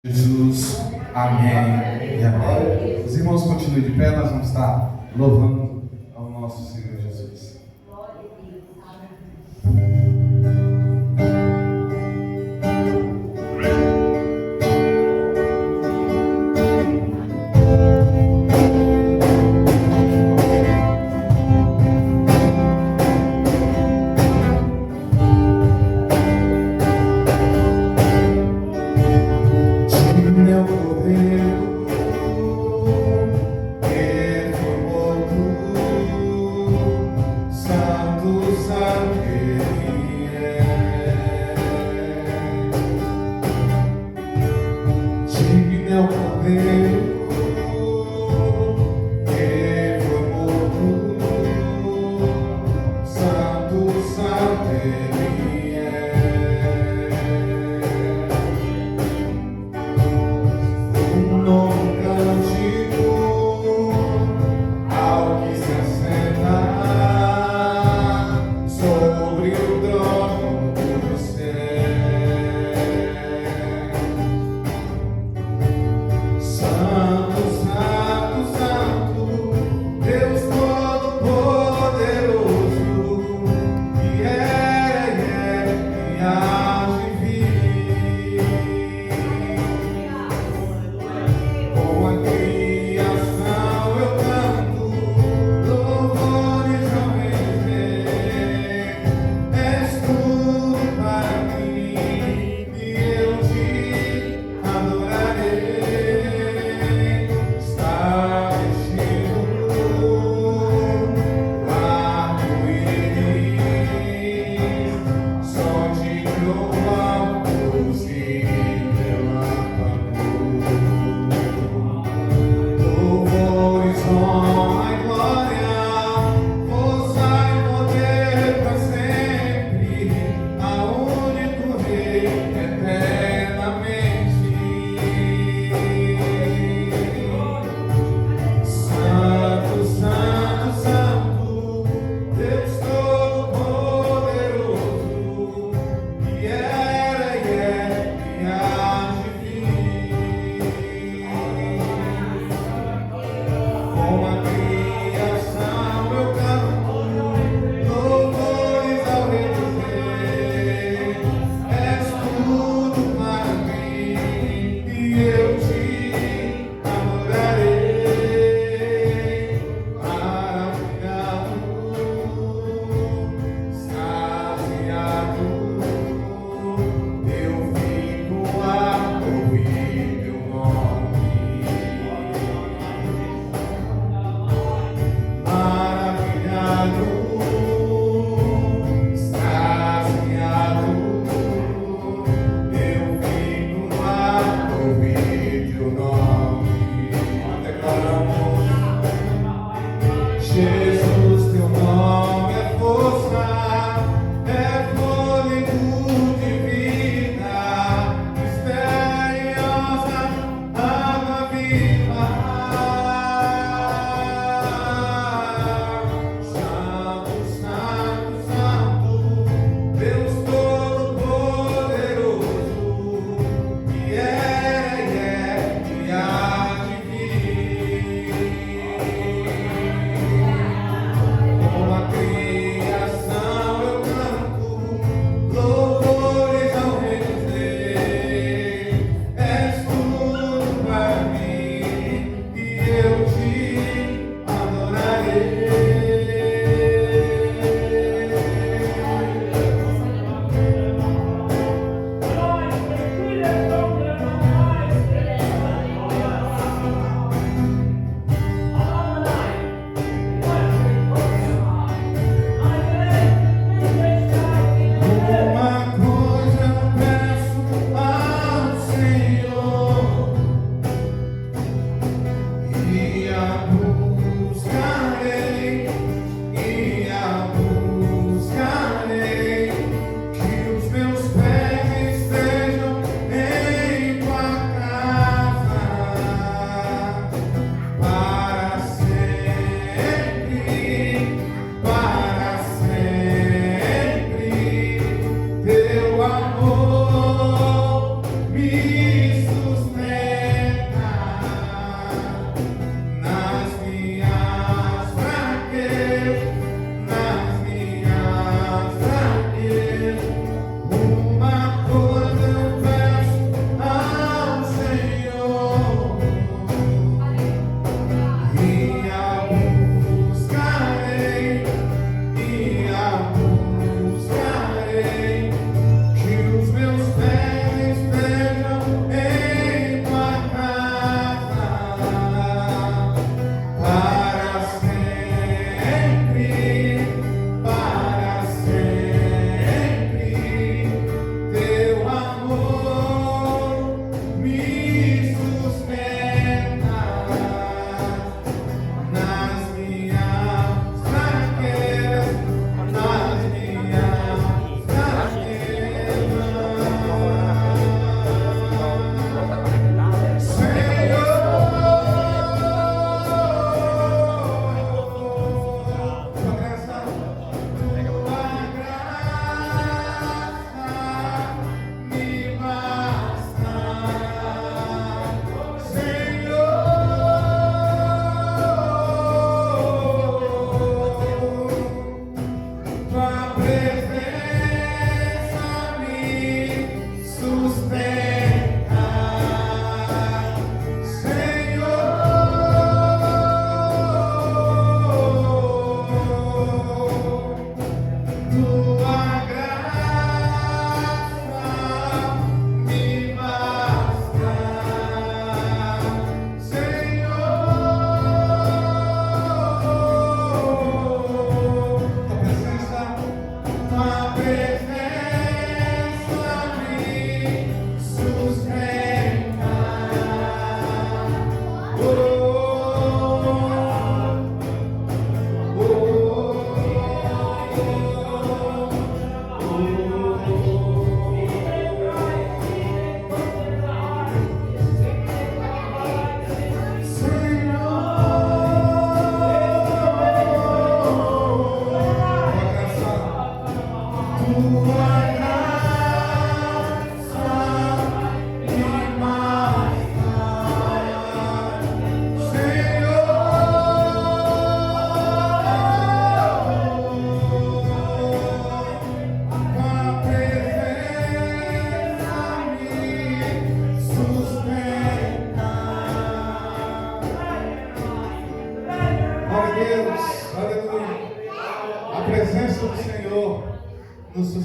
Jesus, amém e amém. Os irmãos continuem de pé, nós vamos estar louvando ao nosso Senhor Jesus. Meu poder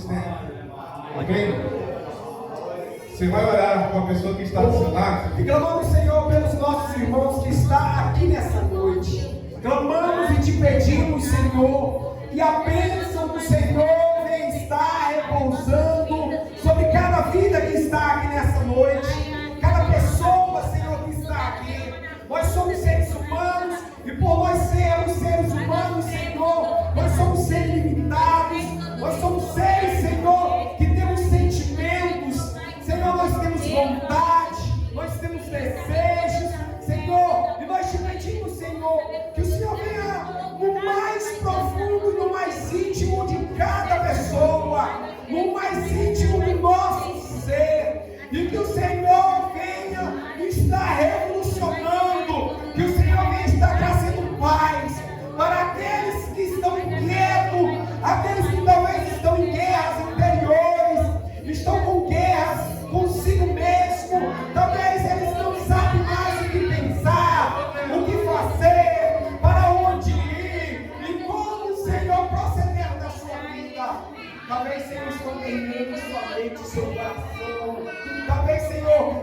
sustento. Amém? Você vai orar com a pessoa que está do seu lado. E clamamos, Senhor, pelos nossos irmãos que estão aqui nessa noite. Clamamos e te pedimos, Senhor, que a bênção do Senhor venha estar repousando sobre cada vida que está aqui nessa noite. Cada pessoa, Senhor, que está aqui. Nós somos seres humanos e por nós sermos seres humanos, Senhor, nós somos seres limitados. Nós somos seres, Senhor, que temos sentimentos. Senhor, nós temos vontade, nós temos desejos, Senhor, e nós te pedimos, Senhor, que o Senhor venha no mais profundo, no mais íntimo de cada pessoa, no mais íntimo do nosso ser, e que o Senhor venha estar revolucionando, que o Senhor venha estar trazendo paz para aqueles que estão inquietos, aqueles que talvez estão em guerras interiores, estão com guerras consigo mesmo, talvez eles não sabem mais o que pensar, o que fazer, para onde ir e como o Senhor proceder na sua vida. Talvez, Senhor, estão perdendo sua mente, seu coração, talvez, Senhor,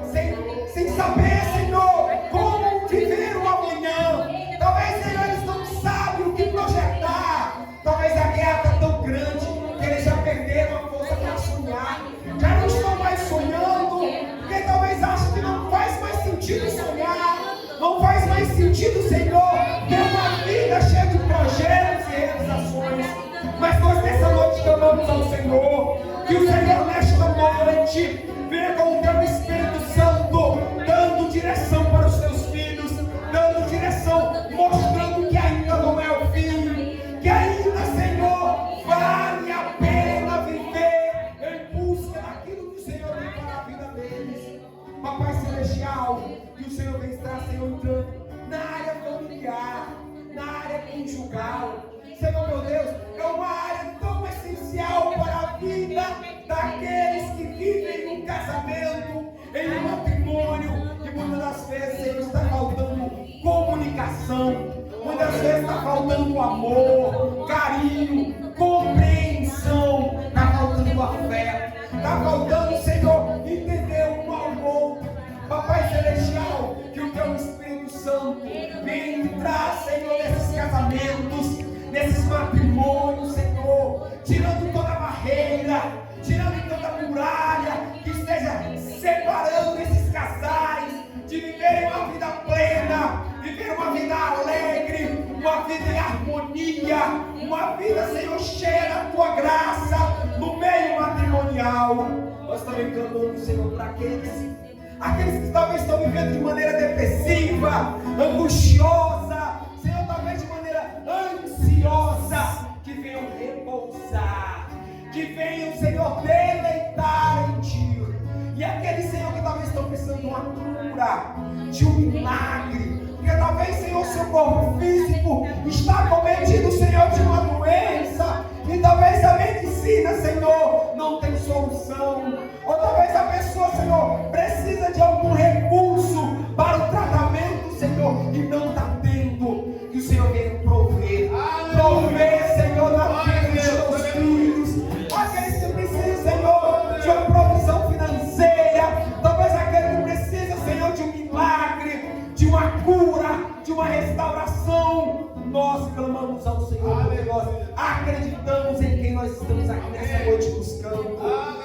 sem saber, Senhor, como viver o amanhã, talvez, Senhor, eles não sabem o que projetar, talvez a guerra está tão grande que eles já perderam a força para sonhar, já não estão mais sonhando, porque talvez achem que não faz mais sentido sonhar, não faz mais sentido, Senhor, ter uma vida cheia de projetos e realizações. Mas nós nessa noite clamamos ao Senhor, que o Senhor nesta noite venha com o teu Espírito Santo, dando direção para os teus filhos, dando direção, mostrando que ainda não é o fim, que ainda, Senhor, vale a pena viver em busca daquilo que o Senhor tem para a vida deles. Papai Celestial, que o Senhor vem estar, Senhor, entrando na área familiar, na área conjugal. Senhor, meu Deus, é uma área tão essencial para a vida daqueles que vivem um casamento, em um matrimônio, e muitas das vezes, Senhor, está faltando comunicação, muitas vezes está faltando amor, carinho, compreensão, está faltando afeto, está faltando, Senhor, entender um ao outro. Papai Celestial, que o teu Espírito Santo venha entrar, Senhor, nesses casamentos, nesses matrimônios, Senhor, tirando toda a barreira, tirando toda a muralha que esteja separando esses casais de viverem uma vida plena, viver uma vida alegre, uma vida em harmonia, uma vida, Senhor, cheia da tua graça no meio matrimonial. Nós também clamamos, Senhor, para aqueles que talvez estão vivendo de maneira depressiva, angustiosa, Senhor, talvez de maneira ansiosa, que venham repousar, que venham, Senhor, deleitar em Ti. E aqueles, Senhor, que talvez estão precisando de uma cura, de um milagre, porque talvez, Senhor, seu corpo físico está cometido, Senhor, de uma doença, e talvez a medicina, Senhor, não tem solução, ou talvez a pessoa, Senhor, precisa de algum recurso para o tratamento, Senhor, e não está tendo. Que o Senhor venha prover, Senhor, na vida dos teus filhos, aqueles que precisam, Senhor, de uma provisão financeira, talvez aquele que precisa, Senhor, de um milagre, de uma cura, de uma restauração. Nós clamamos ao Senhor, porque nós acreditamos em quem nós estamos aqui nessa noite buscando.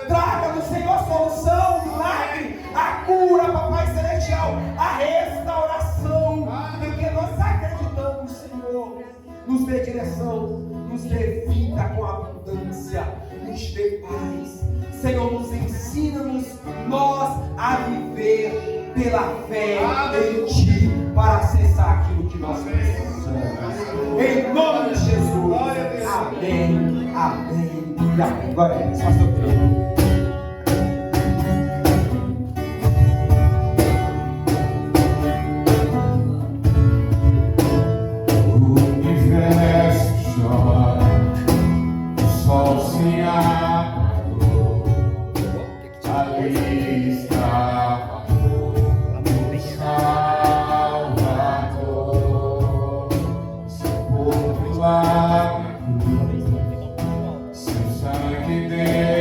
Traga-nos, Senhor, a solução, o milagre, a cura, Papai Celestial, a restauração, porque nós acreditamos, Senhor. Nos dê direção, nos dê vida com abundância, nos dê paz. Senhor, nos ensina-nos nós a viver pela fé em Ti, para acessar aquilo que nós precisamos. Em nome de Jesus. Amém, amém e amém. Glória a Deus. Pastor Pedro. Seu sangue dele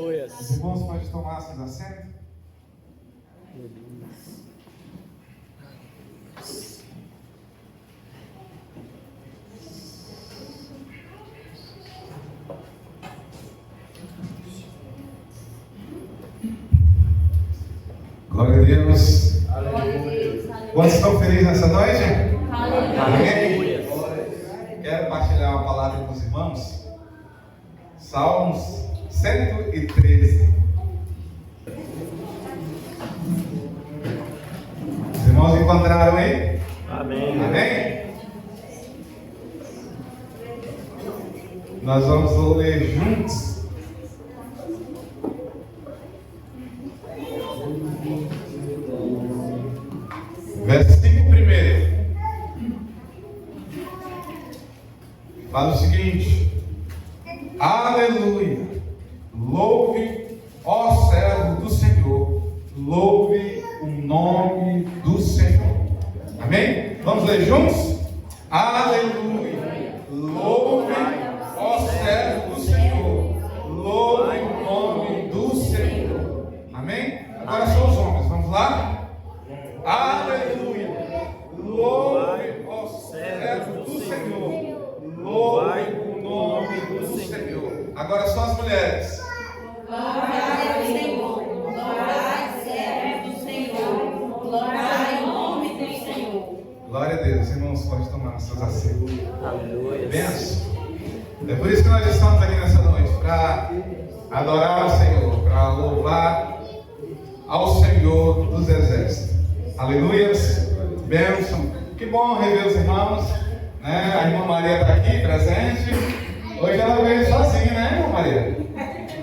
Aleluia. Os irmãos podem tomar seus assentos? Glória a Deus. Quantos estão felizes nessa noite? Amém? Quero partilhar uma palavra com os irmãos. Salmos 113. Os irmãos encontraram aí? Amém. Amém? Nós vamos ler juntos. Versículo 1. Fala o seguinte: aleluia, louve, ó servo do Senhor, louve o nome do Senhor. Amém? Vamos ler juntos? Aleluia, louve, ó servo do Senhor, louve o nome do Senhor. Amém? Agora são os homens, vamos lá? Aleluia, louve, ó servo do Senhor, louve o nome do Senhor. Agora só as mulheres. Glória ao Senhor, glória servo do Senhor, glória ao nome do Senhor. Glória a Deus, irmãos, pode tomar seus assentos. Aleluia. Benção. É por isso que nós estamos aqui nessa noite, para adorar o Senhor, para louvar ao Senhor dos Exércitos. Aleluias, bênção. Que bom rever os irmãos, né? A irmã Maria está aqui presente. Hoje ela veio sozinha, né, irmã Maria?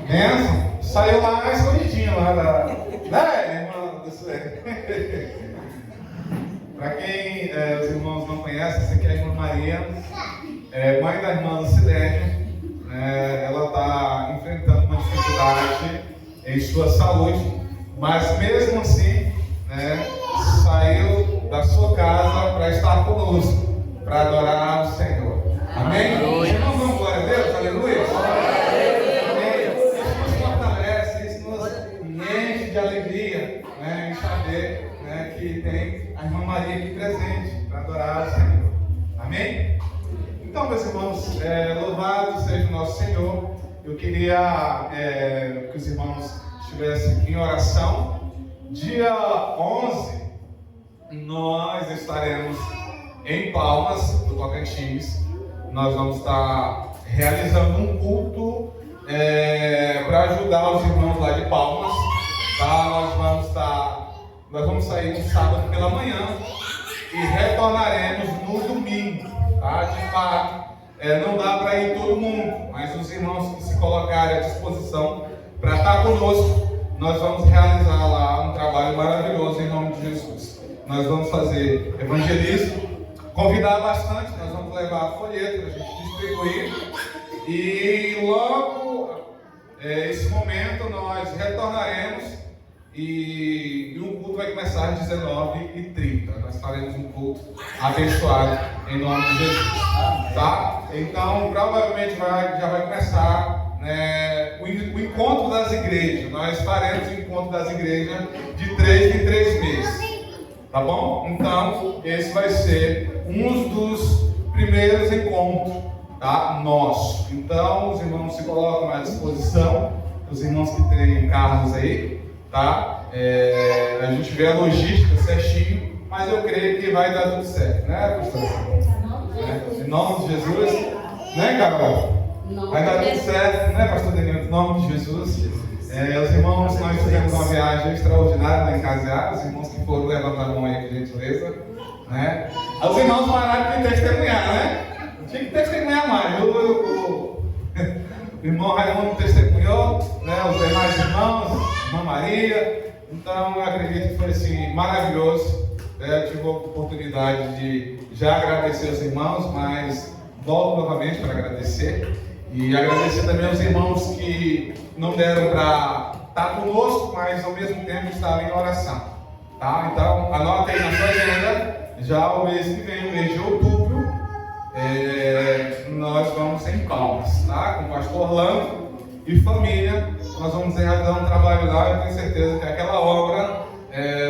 Bênção. Saiu lá escondidinho lá da. Né, irmã do Sué? Para quem os irmãos não conhecem, essa aqui é a irmã Maria, mãe da irmã Lucilene. Ela está enfrentando uma dificuldade em sua saúde, mas mesmo assim, saiu da sua casa para estar conosco, para adorar o Senhor. Amém? Irmãos, vamos glória a Deus, aleluia. Amém. Isso nos fortalece, isso nos enche de alegria, em saber que tem a irmã Maria aqui presente para adorar o Senhor. Amém? Então, meus irmãos, louvado seja o nosso Senhor. Eu queria que os irmãos estivessem em oração. Dia 11, nós estaremos em Palmas, do Tocantins. Nós vamos estar realizando um culto para ajudar os irmãos lá de Palmas. Tá? Nós vamos sair no sábado pela manhã e retornaremos no domingo. Tá? De fato, não dá para ir todo mundo, mas os irmãos que se colocarem à disposição para estar conosco, nós vamos realizar lá um trabalho maravilhoso em nome de Jesus. Nós vamos fazer evangelismo, convidar bastante, nós vamos levar folheto para a gente distribuir. E logo, esse momento, nós retornaremos e o culto vai começar às 19h30. Nós faremos um culto abençoado em nome de Jesus. Tá? Então, provavelmente já vai começar o encontro das igrejas. Nós faremos o encontro das igrejas de 3 em 3 meses. Tá bom? Então, esse vai ser um dos primeiros encontros, tá? Nosso. Então, os irmãos se colocam à disposição, os irmãos que têm carros aí, tá? A gente vê a logística certinho, mas eu creio que vai dar tudo certo, né, pastor? Em nome de Jesus, né, Carol? Vai dar tudo certo, né, pastor Daniel? Em nome de Jesus. Os irmãos, nós fizemos uma viagem extraordinária lá em Casear. Os irmãos que foram levantar a mão aí, por gentileza, né? Os irmãos pararam de testemunhar, né? Tinha que testemunhar mais. O irmão Raimundo testemunhou, né? Os demais irmãos, irmã Maria. Então, eu acredito que foi assim, maravilhoso. Eu tive a oportunidade de já agradecer aos irmãos, mas volto novamente para agradecer. E agradecer também aos irmãos que não deram para estar conosco, mas ao mesmo tempo estavam em oração. Tá? Então, anota aí na sua agenda, já o mês que vem, o mês de outubro, nós vamos em Palmas, tá? Com o pastor Orlando e família, nós vamos realizar um trabalho lá. Eu tenho certeza que aquela obra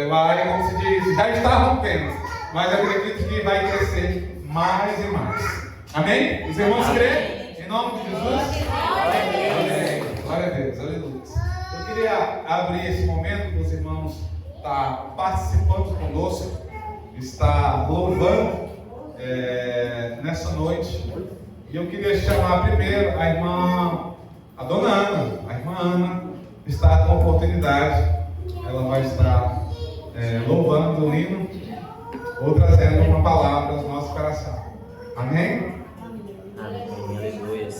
vai, como se diz, já está rompendo, mas eu acredito que vai crescer mais e mais. Amém? Os irmãos creem? Em nome de Jesus? Amém. Glória a Deus, aleluia. Eu queria abrir esse momento para os irmãos estar participando conosco, estar louvando nessa noite. E eu queria chamar primeiro a dona Ana. A irmã Ana está com a oportunidade. Ela vai estar louvando o hino ou trazendo uma palavra ao nosso coração. Amém? Amém. Aleluia.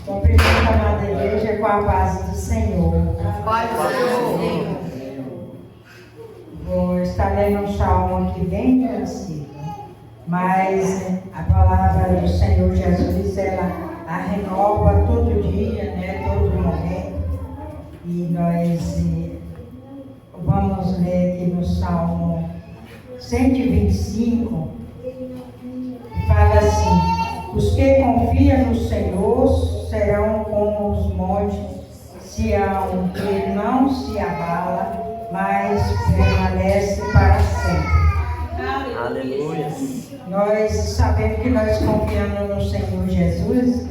Cumprimento a amada igreja com a paz do Senhor. Vou estar lendo um salmo aqui bem conhecido, mas a palavra do Senhor Jesus, ela a renova todo dia, né, todo momento. E nós vamos ler aqui no Salmo 125, que fala assim: os que confiam no Senhor serão como os montes Sião, que não se abala, mas permanece para sempre. Aleluia. Nós sabemos que nós confiando no Senhor Jesus,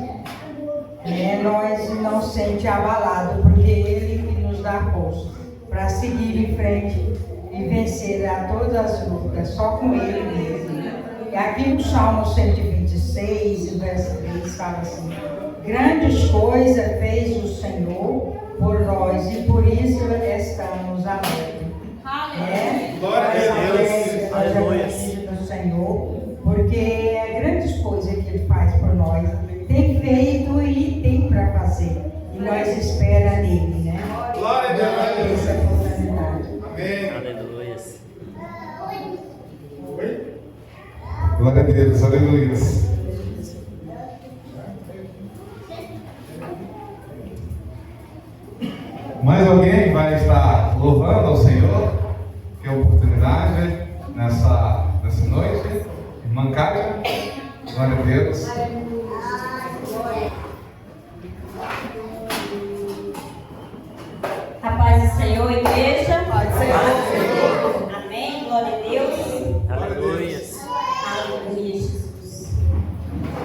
nós não sente abalado, porque Ele que nos dá força para seguir em frente e vencer a todas as lutas, só com Ele mesmo. E aqui no Salmo 126, verso 3, fala assim: grandes coisas fez o Senhor por nós e por isso estamos alegres. Glória a Deus. Aleluia. Do Senhor, porque é grandes coisas que Ele faz por nós, tem feito e tem para fazer, e nós esperamos nele, né? Glória a Deus. Essa é a oportunidade. Amém. Aleluia. Glória a Deus, aleluia. Mais alguém vai estar louvando ao Senhor? Que oportunidade nessa noite? Irmã Cátia, glória a Deus. A paz do Senhor, igreja. Paz do Senhor. Amém. Glória a Deus. Aleluia. Aleluia, Jesus.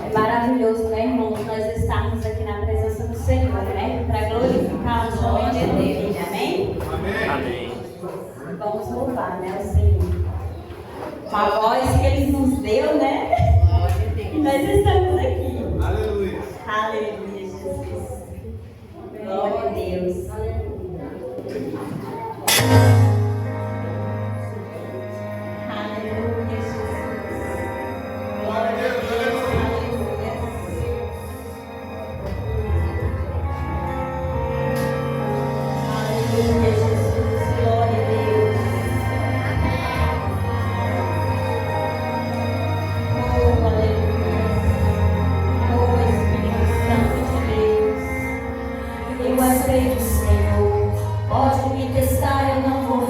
É maravilhoso, né, irmãos? Nós estamos aqui na presença do Senhor, né? Para glorificar o nome de Deus. Amém? Amém. Vamos louvar, né, o Senhor. Com a voz que Ele nos deu, né? E nós estamos aqui. Aleluia. Aleluia, Jesus. Glória a Deus. Aleluia, Jesus. Glória a Deus, aleluia. Aleluia, Jesus. Glória a Deus. Oh, aleluia. Oh, Espírito Santo de Deus. Eu aceito, Senhor. Pode me testar, eu não vou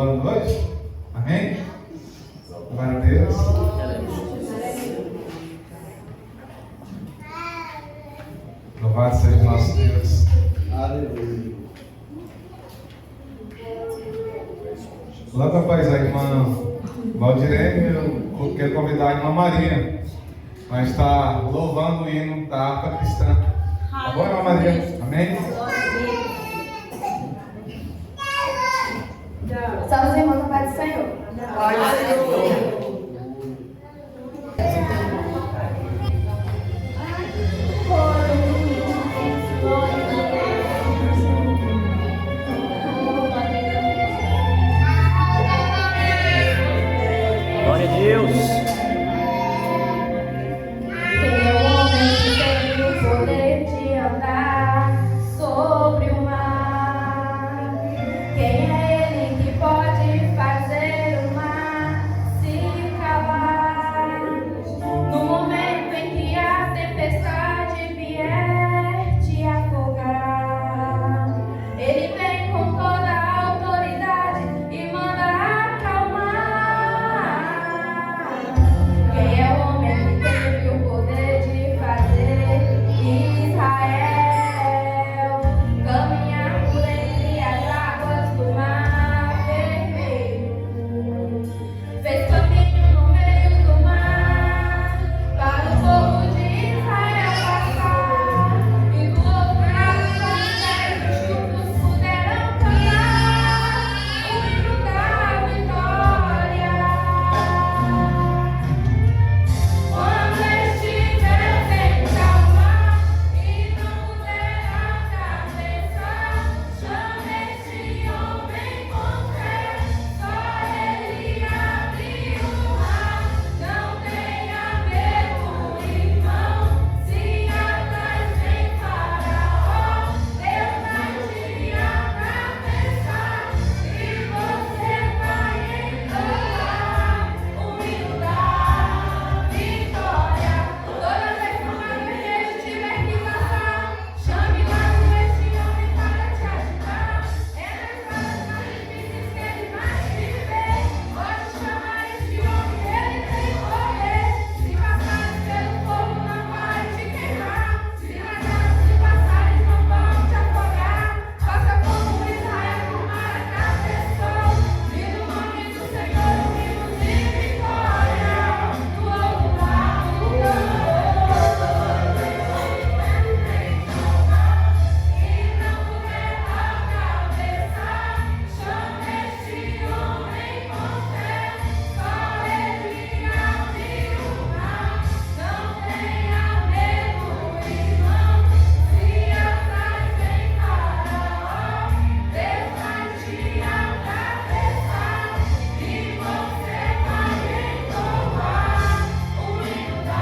louvando hoje? Amém? Glória a Deus. Louvado seja o nosso Deus. Aleluia. Logo após a irmã Valdirene, eu quero convidar a irmã Maria. Nós está louvando o hino da harpa cristã. Tá bom, irmã Maria? Amém? Só os irmãos da paz do Senhor. Aleluia. Glória a Deus. Quem é o homem que tem o poder de andar sobre o mar? Quem é ele que pode fazer o mar se calar? No momento em que a tempestade vier te afogar, ele vem com toda a autoridade e manda acalmar. Quem é o homem que teve o poder de fazer Israel caminhar por entre as águas do mar vermelho? Fez caminho no meio do mar para o povo de Israel passar, e do outro lado os justos puderam cantar o hino da vitória. Quando estiver sem calma e não puder atravessar, chame este homem com fé, só ele abre o mar. Não tenha medo, irmão, se atrás vem Faraó, Deus vai te atravessar e você vai entoar o hino da vitória. Toda vez que uma guerreira tiver que passar, chame logo este homem para te ajudar. É nas horas mais difíceis que ele mais te vê. Pode chamar este homem, ele tem poder. Se passares pelo fogo, não vai te queimar. Se nas águas se passares, não vão te afogar. Faça como Israel no mar atravessou, e no nome do Senhor o hino de vitória. Do outro lado do e não puder atravessar, chame este homem com fé, só ele abre o mar. Não tenha medo, irmão, se atrás vem Faraó, Deus vai te atravessar e você vai entoar o hino da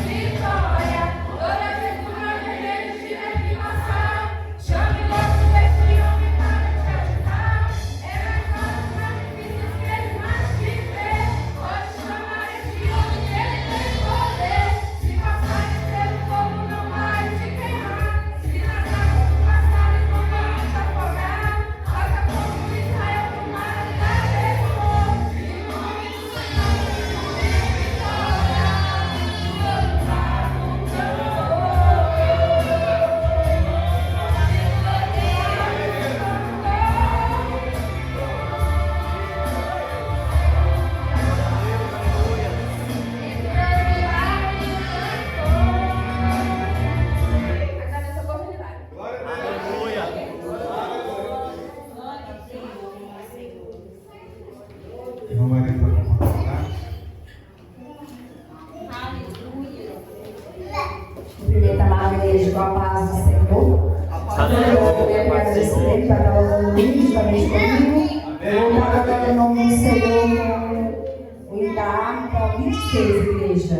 vitória. Toda vez que uma guerreira tiver que passar, chame logo este homem para te ajudar. É nas horas mais difíceis que ele mais te vê. Pode chamar este homem, ele tem poder. Se passares pelo fogo, não vai te queimar. Se nas águas tu passares, não vão te afogar. Faça como Israel no mar atravessou, e no nome do Senhor o hino de vitória. Do outro lado do Aleluia. Irmã Maria, para compartilhar. Cumprimento a amada igreja com a paz do Senhor. Eu quero agradecer para estar louvando Luiz, também comigo. Eu vou estar agora em nome do Senhor com o Itaá para 26, igreja.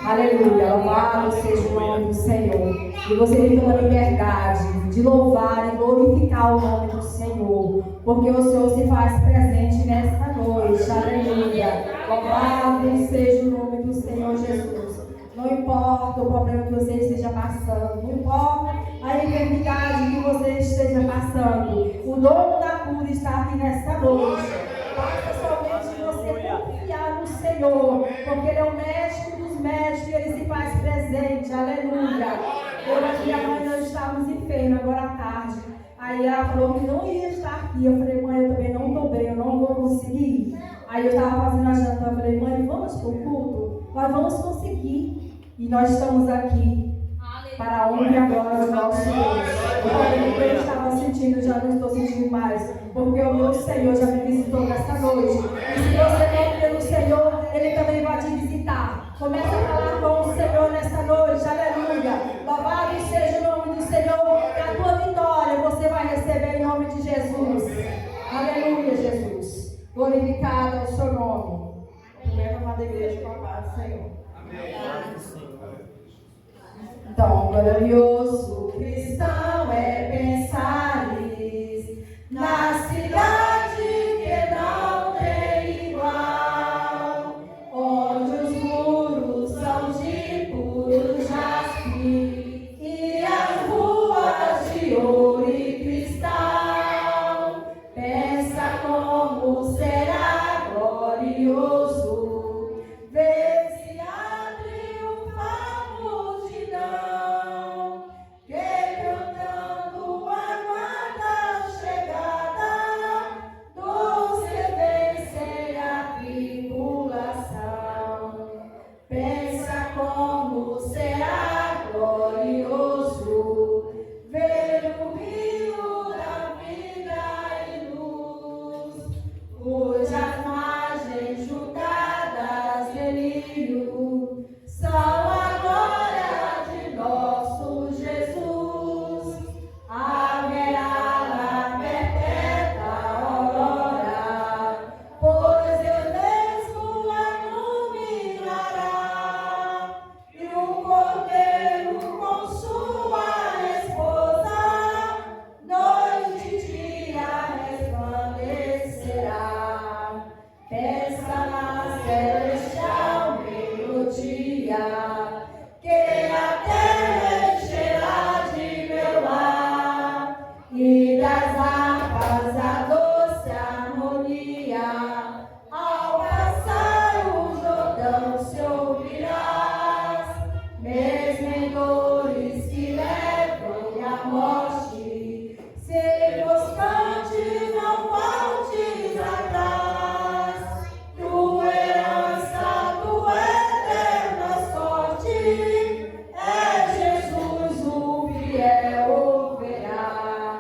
Aleluia, louvado seja o nome do Senhor. E você tem uma liberdade de louvar e glorificar o nome do Senhor, porque o Senhor se faz presente nesta noite. Aleluia, louvado seja o nome do Senhor Jesus. Não importa o problema que você esteja passando, não importa a enfermidade que você esteja passando, o dono da cura está está aqui nesta noite. Basta somente você confiar no Senhor, porque Ele é o médico dos médicos e Ele se faz presente. Aleluia. Eu aqui amanhã estávamos enfermos, agora à tarde. Aí ela falou que não ia estar aqui. Eu falei, mãe, eu também não estou bem, eu não vou conseguir. Aí eu estava fazendo a janta, eu falei, mãe, vamos para o culto? Nós vamos conseguir. E nós estamos aqui para a honra e a glória do nosso Deus. Eu estava sentindo, já não estou sentindo mais, porque o meu Senhor já me visitou nesta noite. E se você não crê no Senhor, Ele também vai te visitar. Comece a falar com o Senhor nesta noite, aleluia. Louvado seja o nome do Senhor, e a tua vitória você vai receber em nome de Jesus. Aleluia, Jesus. Glorificado é o seu nome. Leva para a igreja com a paz do Senhor. Amém. Tão glorioso cristão é pensares na cidade que não tem igual, onde os muros são de puro jaspe e as ruas de ouro e cristal. Pensa como será glorioso ver se abre uma multidão que cantando aguarda a chegada dos que vencem a tribulação. Pensa como será glorioso ver o rio da vida e luz, cujas margens julgadas delírio são a glória de nosso Jesus. Haverá na perpétua aurora, pois Deus mesmo a iluminará, e o Cordeiro com sua esposa, noite e dia resplandecerá. Pensa na celestial melodia, que a terra encherá de meu lar, e das harpas a doce harmonia. Ao passar o Jordão se ouvirás, mesmo em dores que levam à morte, ser constante, não voltes atrás. Tua herança, tua eterna sorte, é Jesus o fiel operar.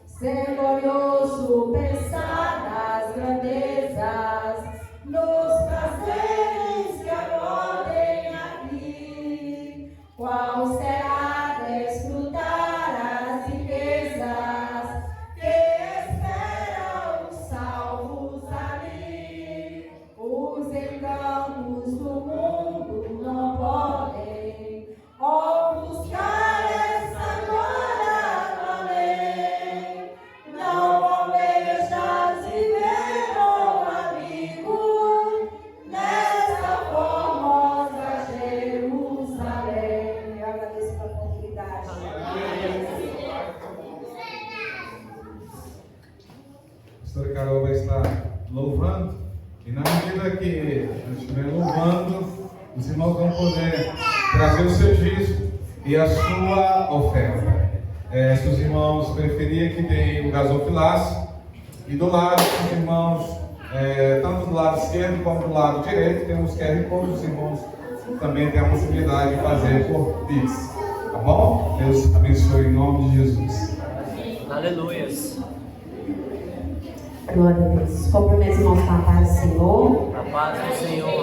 Ser glorioso, pensar nas grandezas, nos prazeres que acordem aqui. Qual será desfrutar as riquezas que esperam os salvos ali? Os encantos do mundo não podem ofuscar essa glória do além. Não almejas viver, oh amigo, nessa formosa Jerusalém. Eu agradeço pela oportunidade. A pastora Carol vai estar louvando, e na medida que eu estiver louvando, os irmãos vão poder trazer o seu dízimo e a sua oferta. Se os irmãos preferirem, que tem o gasofilácio, e do lado dos irmãos, tanto do lado esquerdo como do lado direito, tem os QR Code. Os irmãos também têm a possibilidade de fazer por Pix. Tá bom? Deus abençoe em nome de Jesus. Aleluias. Glória a Deus. Cumprimento os irmãos com a paz do Senhor. A paz do Senhor.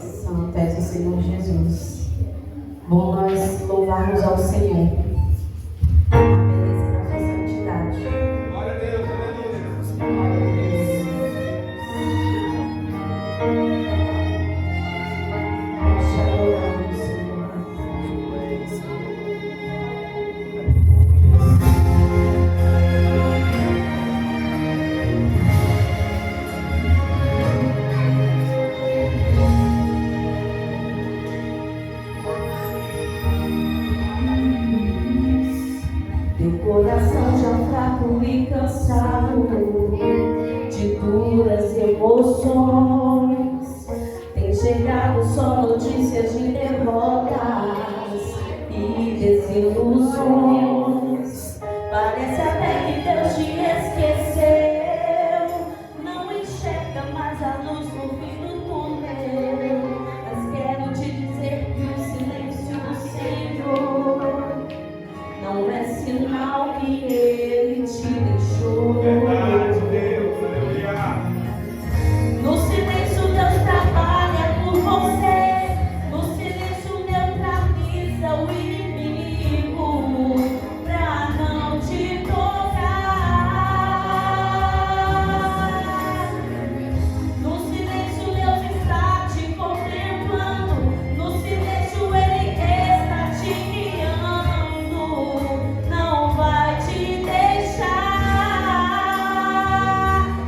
Santo és o Senhor Jesus. Bom nós louvarmos ao Senhor. A beleza da sua santidade. Glória a Deus, aleluia. Glória a Deus. Nós te adoramos, Senhor. Teu coração já fraco e cansado duras emoções. Tem chegado só notícias de derrotas e desilusões. Parece até que Deus te esqueceu. Não enxerga mais a luz no fim do túnel. Mas quero te dizer que o silêncio do Senhor não é sinal que Ele te deixou. Verdade, Deus, aleluia. No silêncio Deus trabalha por você. No silêncio neutraliza o inimigo pra não te tocar. No silêncio Deus está te contemplando. No silêncio Ele está te guiando. Não vai te deixar.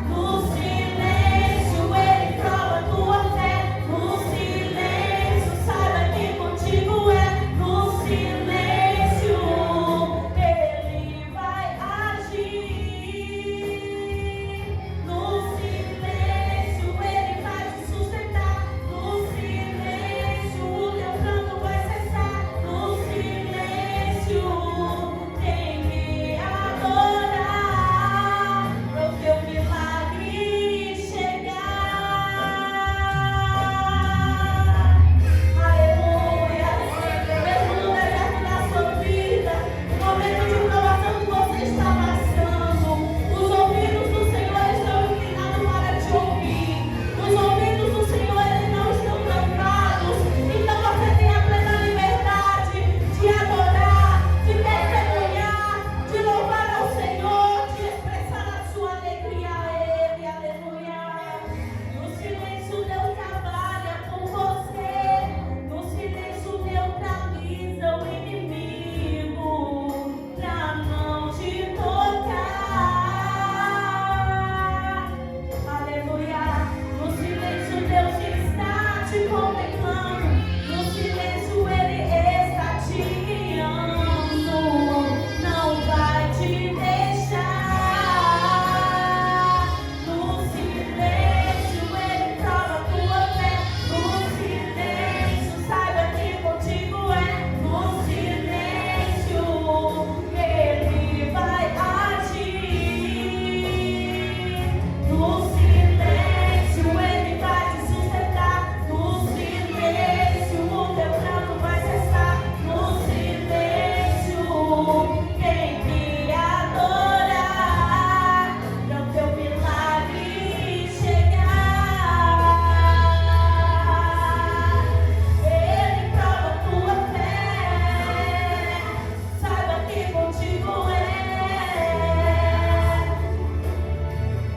No silêncio Ele prova tua fé. No silêncio saiba que contigo é. No silêncio Ele vai agir. No silêncio Ele vai te sustentar. No silêncio o teu pranto vai cessar. No silêncio tem que adorar pro teu milagre chegar. Aleluia. Mesmo no deserto da sua vida, no momento de provação que você está passando, os ouvidos do Senhor estão inclinados para te ouvir. Os ouvidos do Senhor eles não estão trancados. Então você tem a plena liberdade de adorar, de testemunhar, de louvar ao Senhor, de expressar a sua alegria a Ele. Aleluia. No silêncio Deus trabalha por você. No silêncio neutraliza o inimigo pra não te tocar. Aleluia. No silêncio Deus está te contemplando. No silêncio Ele está te guiando. Não vai te deixar. No silêncio Ele prova tua fé. No silêncio saiba que contigo é. No silêncio Ele vai agir. No silêncio Ele vai te sustentar. No silêncio o teu pranto vai cessar. No silêncio tem que adorar pra o teu milagre chegar. Ele prova tua fé. Saiba que contigo é.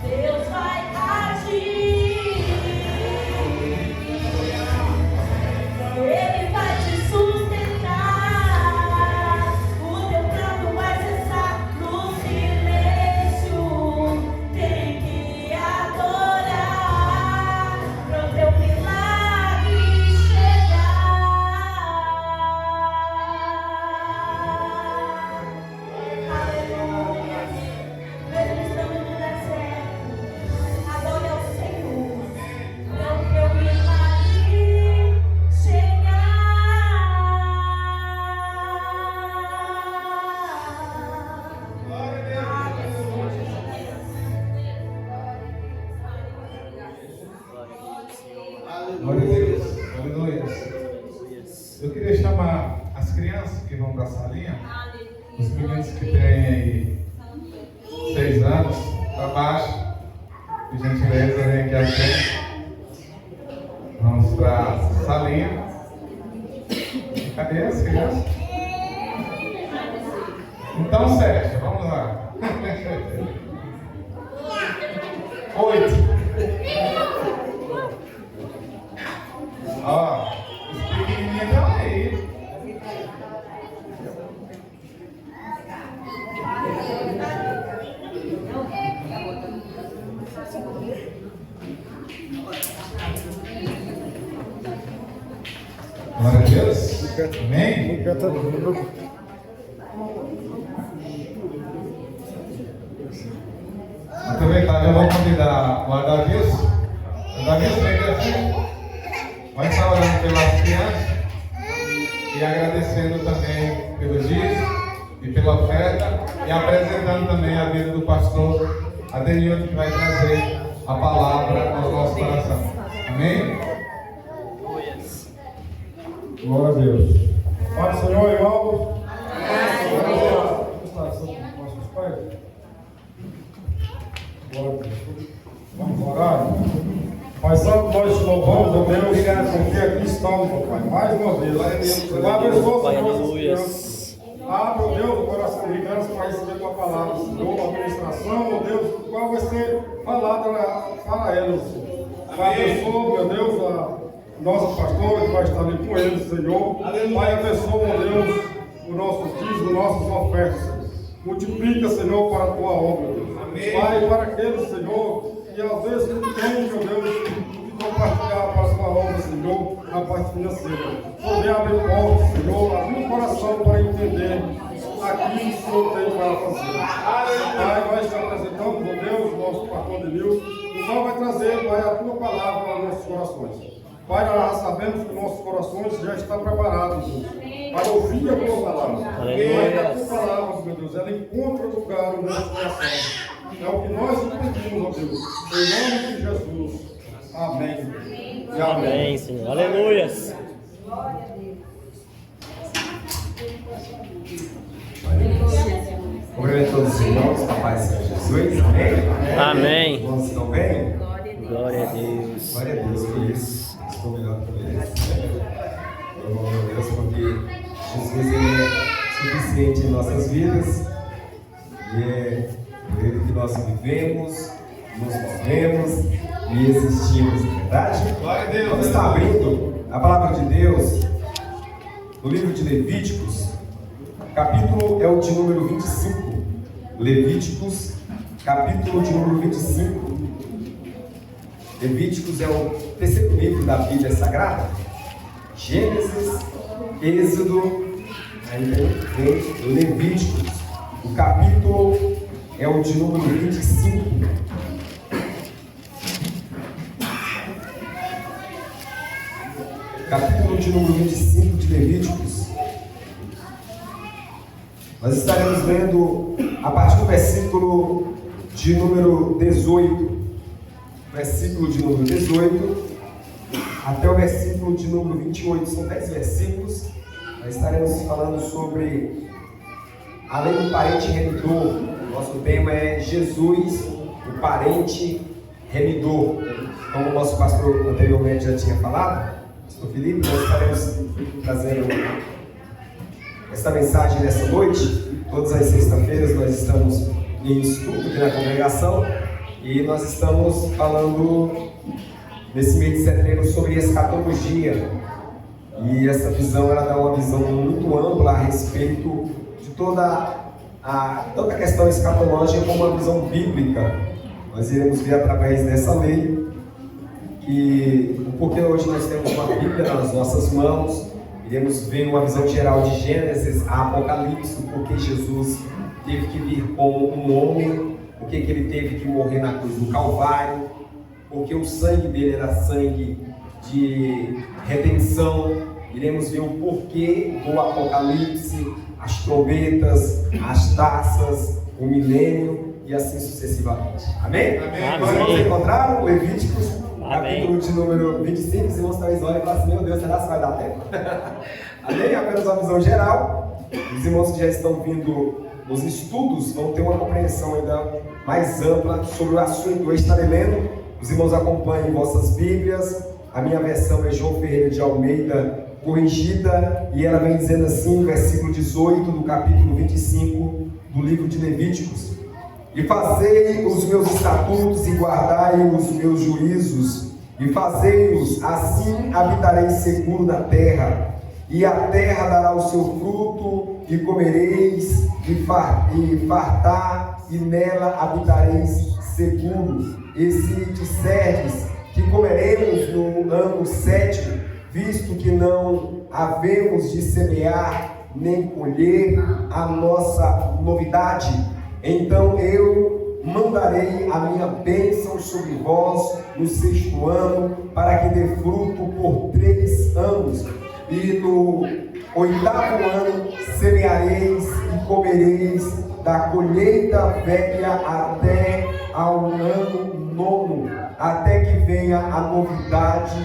Deus vai agir. Ele vai te sustentar. O teu pranto vai cessar. No silêncio tem que adorar pro teu milagre chegar. Aleluia. Mesmo estando no deserto, adore ao Senhor. Pro teu milagre Glória a Deus. Aleluia. Eu queria chamar as crianças que vão para a salinha, os meninos que têm aí 6 anos para baixo, por gentileza, vem aqui à frente. Vamos para a salinha. Cadê as crianças? Então, 7, vamos lá. 8. Ó, os pequenininhos estão aí. Glória a Deus. Amém. Aproveitar, já vou convidar o Adavias. Adavias, vem aqui. Vai estar orando pelas crianças e agradecendo também pelo dízimo e pela oferta e apresentando também a vida do pastor Adenilton, que vai trazer a palavra ao nosso coração. Amém? Glória a Deus. Pai do Senhor, irmãos. Nossos pais. Glória a Deus. Vamos orar. Pai Santo, nós te louvamos, ó Deus, porque aqui estamos, ó Pai, mais uma vez. Abençoa, Senhor, essas crianças. Abre, ó Deus, o coração de crianças para receber tua palavra, Senhor, a administração, ó Deus, qual vai ser falada para elas. Abençoa, meu Deus, a nossa pastora que vai estar ali com eles, Senhor. Pai, abençoa, ó Deus, os nossos dízimos, nossas ofertas. Multiplica, Senhor, para a tua obra, Deus. Pai, para aqueles, Senhor, que às vezes não tem, meu Deus, que compartilhar para a tua obra, Senhor, na parte financeira. Poder abrir portas, Senhor, abrir o coração para entender aquilo que o Senhor tem para fazer. Pai, nós te apresentamos, ó Deus, o nosso pastor Adenilton, o Senhor vai trazer, Pai, a tua palavra para nossos corações. Pai, nós sabemos que nossos corações já estão preparados, Deus, para ouvir a tua palavra. Pai, a tua palavra, meu Deus, ela encontra lugar no nosso coração. É o que nós pedimos, ó Deus, em nome de Jesus. Amém. E Amém, Senhor. Aleluias. Cumprimento todos os irmãos, papai Senhor Jesus. Amém? Amém. Os irmãos estão bem? Glória a Deus. Glória a Deus por isso. Estou melhor por isso. Eu amo a Deus porque Jesus ele é suficiente em nossas vidas. E é por ele que nós vivemos, nos movemos e existimos, não é verdade? Glória a Deus. Vamos estar abrindo a palavra de Deus no livro de Levíticos, capítulo é o de número 25. Levíticos, capítulo de número 25. Levíticos é o terceiro livro da Bíblia Sagrada. Gênesis, Êxodo, aí vem Levíticos. O capítulo é o de número 25. Capítulo de número 25 de Levíticos. Nós estaremos lendo a partir do versículo de número 18. Versículo de número 18 até o versículo de número 28. São 10 versículos. Nós estaremos falando sobre a lei do parente remidor. Nosso tema é Jesus, o parente remidor. Como o nosso pastor anteriormente já tinha falado, pastor Felipe, nós estaremos trazendo esta mensagem nessa noite. Todas as sextas-feiras nós estamos em estudo aqui na congregação e nós estamos falando nesse mês de setembro sobre escatologia. E essa visão, ela dá uma visão muito ampla a respeito de toda a questão escatológica como uma visão bíblica. Nós iremos ver através dessa lei que porque hoje nós temos uma Bíblia nas nossas mãos, iremos ver uma visão geral de Gênesis a Apocalipse, porque Jesus teve que vir como um homem, porque que ele teve que morrer na cruz do Calvário, porque o sangue dele era sangue de redenção. Iremos ver o porquê do Apocalipse, as trombetas, as taças, o milênio e assim sucessivamente. Amém? Amém. Nós vamos encontrar o Levíticos, Amém. capítulo de número 25. Os irmãos talvez olhem e falem assim: meu Deus, será que vai dar tempo? Amém? Apenas uma visão geral. Os irmãos que já estão vindo nos estudos vão ter uma compreensão ainda mais ampla sobre o assunto. Eu estarei lendo, os irmãos acompanhem vossas Bíblias. A minha versão é João Ferreira de Almeida corrigida, e ela vem dizendo assim, versículo 18 do capítulo 25 do livro de Levíticos: e fazei os meus estatutos e guardai os meus juízos, e fazei-os, assim habitareis seguro na terra, e a terra dará o seu fruto, e comereis, e fartar, e nela habitareis seguro. E se disserdes que comeremos no ano 7º, visto que não havemos de semear nem colher a nossa novidade, então eu mandarei a minha bênção sobre vós no 6º ano, para que dê fruto por 3 anos. E no 8º ano semeareis e comereis da colheita velha até ao ano 9º, até que venha a novidade,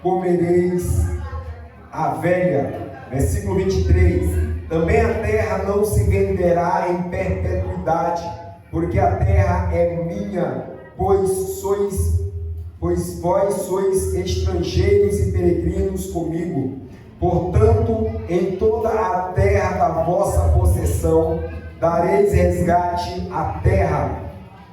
comereis a velha. Versículo 23. Também a terra não se venderá em perpetuidade, porque a terra é minha, pois vós sois estrangeiros e peregrinos comigo. Portanto, em toda a terra da vossa possessão, dareis resgate à terra.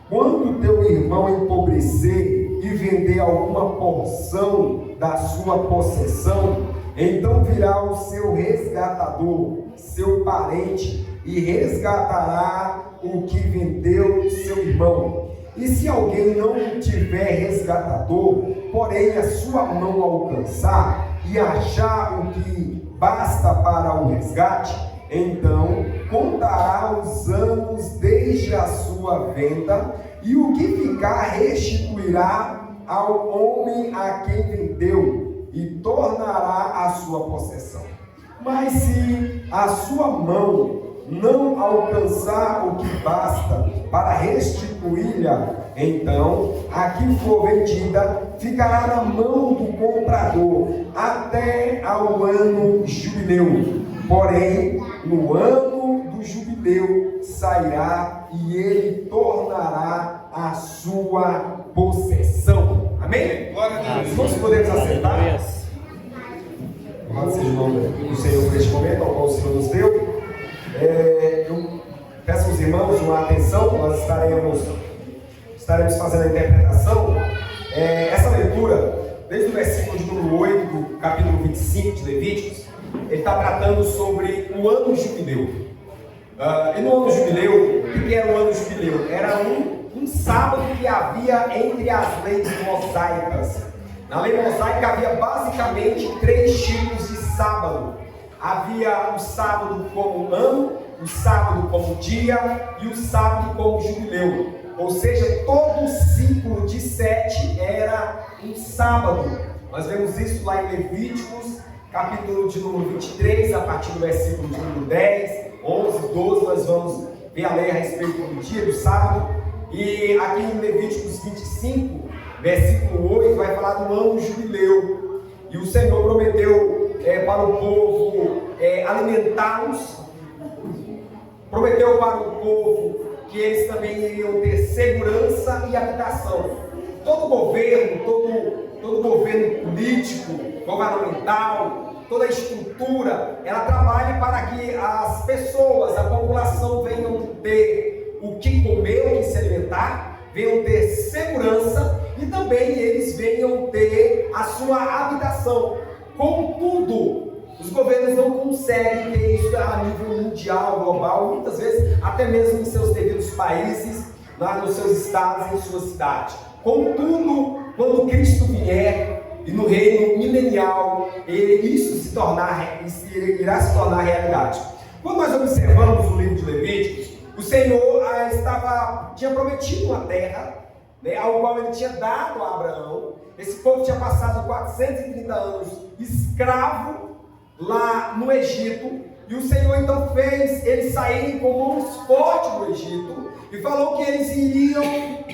Quando teu irmão empobrecer e vender alguma porção da sua possessão, então virá o seu resgatador, seu parente, e resgatará o que vendeu seu irmão. E se alguém não tiver resgatador, porém a sua mão alcançar e achar o que basta para o resgate, então contará os anos desde a sua venda, e o que ficar restituirá ao homem a quem vendeu, e tornará a sua possessão. Mas se a sua mão não alcançar o que basta para restituí-la, então a que for vendida ficará na mão do comprador até ao ano jubileu. Porém, no ano do jubileu sairá e ele tornará a sua possessão. Amém? Glória a Deus. Nós podemos acertar? Louvado seja o nome do Senhor por este momento, ao qual o Senhor nos deu. Eu peço aos irmãos uma atenção, nós estaremos fazendo a interpretação. Essa leitura, desde o versículo de número 8 do capítulo 25 de Levíticos, ele está tratando sobre o ano jubileu. E no ano jubileu, o que era o ano jubileu? Era um sábado que havia entre as leis mosaicas. Na lei mosaica havia basicamente 3 tipos de sábado. Havia o sábado como ano, o sábado como dia e o sábado como jubileu. Ou seja, todo o ciclo de 7 era um sábado. Nós vemos isso lá em Levíticos, capítulo de número 23, a partir do versículo de número 10, 11, 12, nós vamos ver a lei a respeito do dia, do sábado. E aqui em Levíticos 25, versículo 8, vai falar do ano jubileu. E o Senhor prometeu para o povo alimentá-los, prometeu para o povo que eles também iriam ter segurança e habitação. Todo governo político, governamental, toda a estrutura, ela trabalha para que as pessoas, a população venham ter o que comer, o que se alimentar, venham ter segurança e também eles venham ter a sua habitação. Contudo, os governos não conseguem ter isso a nível mundial, global, muitas vezes até mesmo em seus devidos países, nos seus estados, em sua cidade. Contudo, quando Cristo vier e no reino milenial, isso irá se tornar realidade. Quando nós observamos o livro de Levíticos, o Senhor tinha prometido uma terra, ao qual ele tinha dado a Abraão. Esse povo tinha passado 430 anos escravo lá no Egito, e o Senhor então fez eles saírem com mãos fortes do Egito, e falou que eles iriam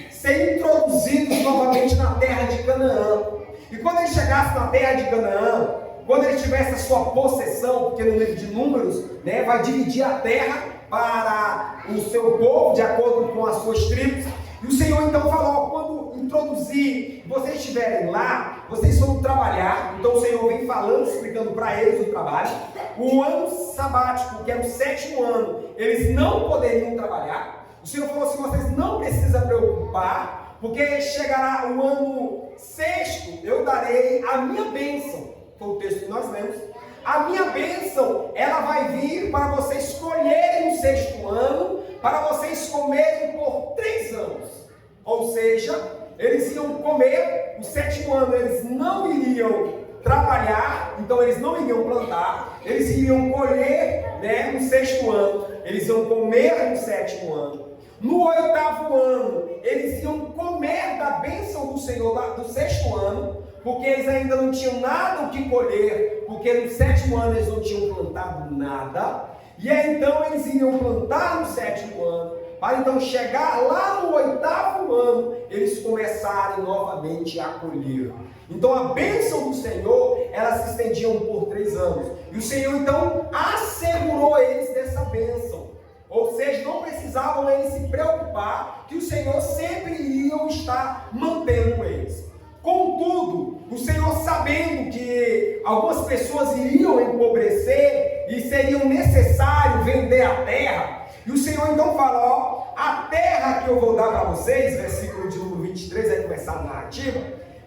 ser introduzidos novamente na terra de Canaã. E quando eles chegassem na terra de Canaã, quando eles tivessem a sua possessão, porque no livro de Números, vai dividir a terra para o seu povo, de acordo com as suas tribos. E o Senhor então falou: quando introduzir, vocês estiverem lá, vocês vão trabalhar. Então o Senhor vem falando, explicando para eles o trabalho. O ano sabático, que era o 7º ano, eles não poderiam trabalhar. O Senhor falou assim: vocês não precisam preocupar, porque chegará o ano 6º, eu darei a minha bênção. Foi o texto que nós lemos. A minha bênção, ela vai vir para vocês colherem o 6º ano, para vocês comerem por 3 anos. Ou seja, eles iam comer o 7º ano, eles não iriam trabalhar, então eles não iriam plantar, eles iriam colher no 6º ano, eles iam comer no 7º ano. No 8º ano, eles iam comer da bênção do Senhor do 6º ano, porque eles ainda não tinham nada o que colher, porque no 7º ano eles não tinham plantado nada. E aí então eles iriam plantar no 7º ano, para então chegar lá no 8º ano, eles começarem novamente a colher. Então a bênção do Senhor, elas se estendiam por 3 anos. E o Senhor então assegurou eles dessa bênção. Ou seja, não precisavam eles se preocupar, que o Senhor sempre iria estar mantendo eles. Contudo, o Senhor, sabendo que algumas pessoas iriam empobrecer e seria necessário vender a terra, e o Senhor então fala, ó, a terra que eu vou dar para vocês, versículo de número 23, vai começar a narrativa,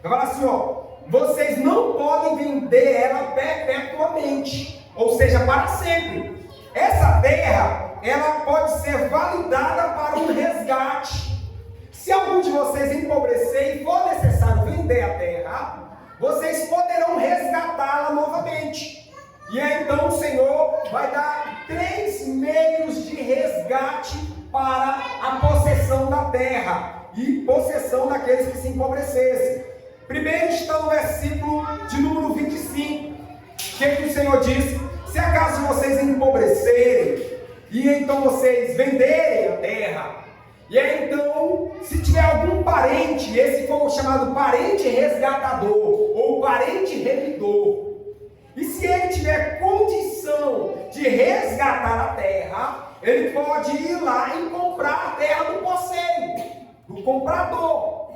vai falar assim, ó, vocês não podem vender ela perpetuamente, ou seja, para sempre. Essa terra, ela pode ser validada para um resgate. Se algum de vocês empobrecer e for necessário vender a terra, vocês poderão resgatá-la novamente. E aí então o Senhor vai dar 3 meios de resgate para a possessão da terra e possessão daqueles que se empobrecessem. Primeiro está no versículo de número 25. O que o Senhor diz? Se acaso vocês empobrecerem e então vocês venderem a terra, e aí então, se tiver algum parente, esse foi o chamado parente resgatador, ou parente remidor, e se ele tiver condição de resgatar a terra, ele pode ir lá e comprar a terra do posseiro, do comprador.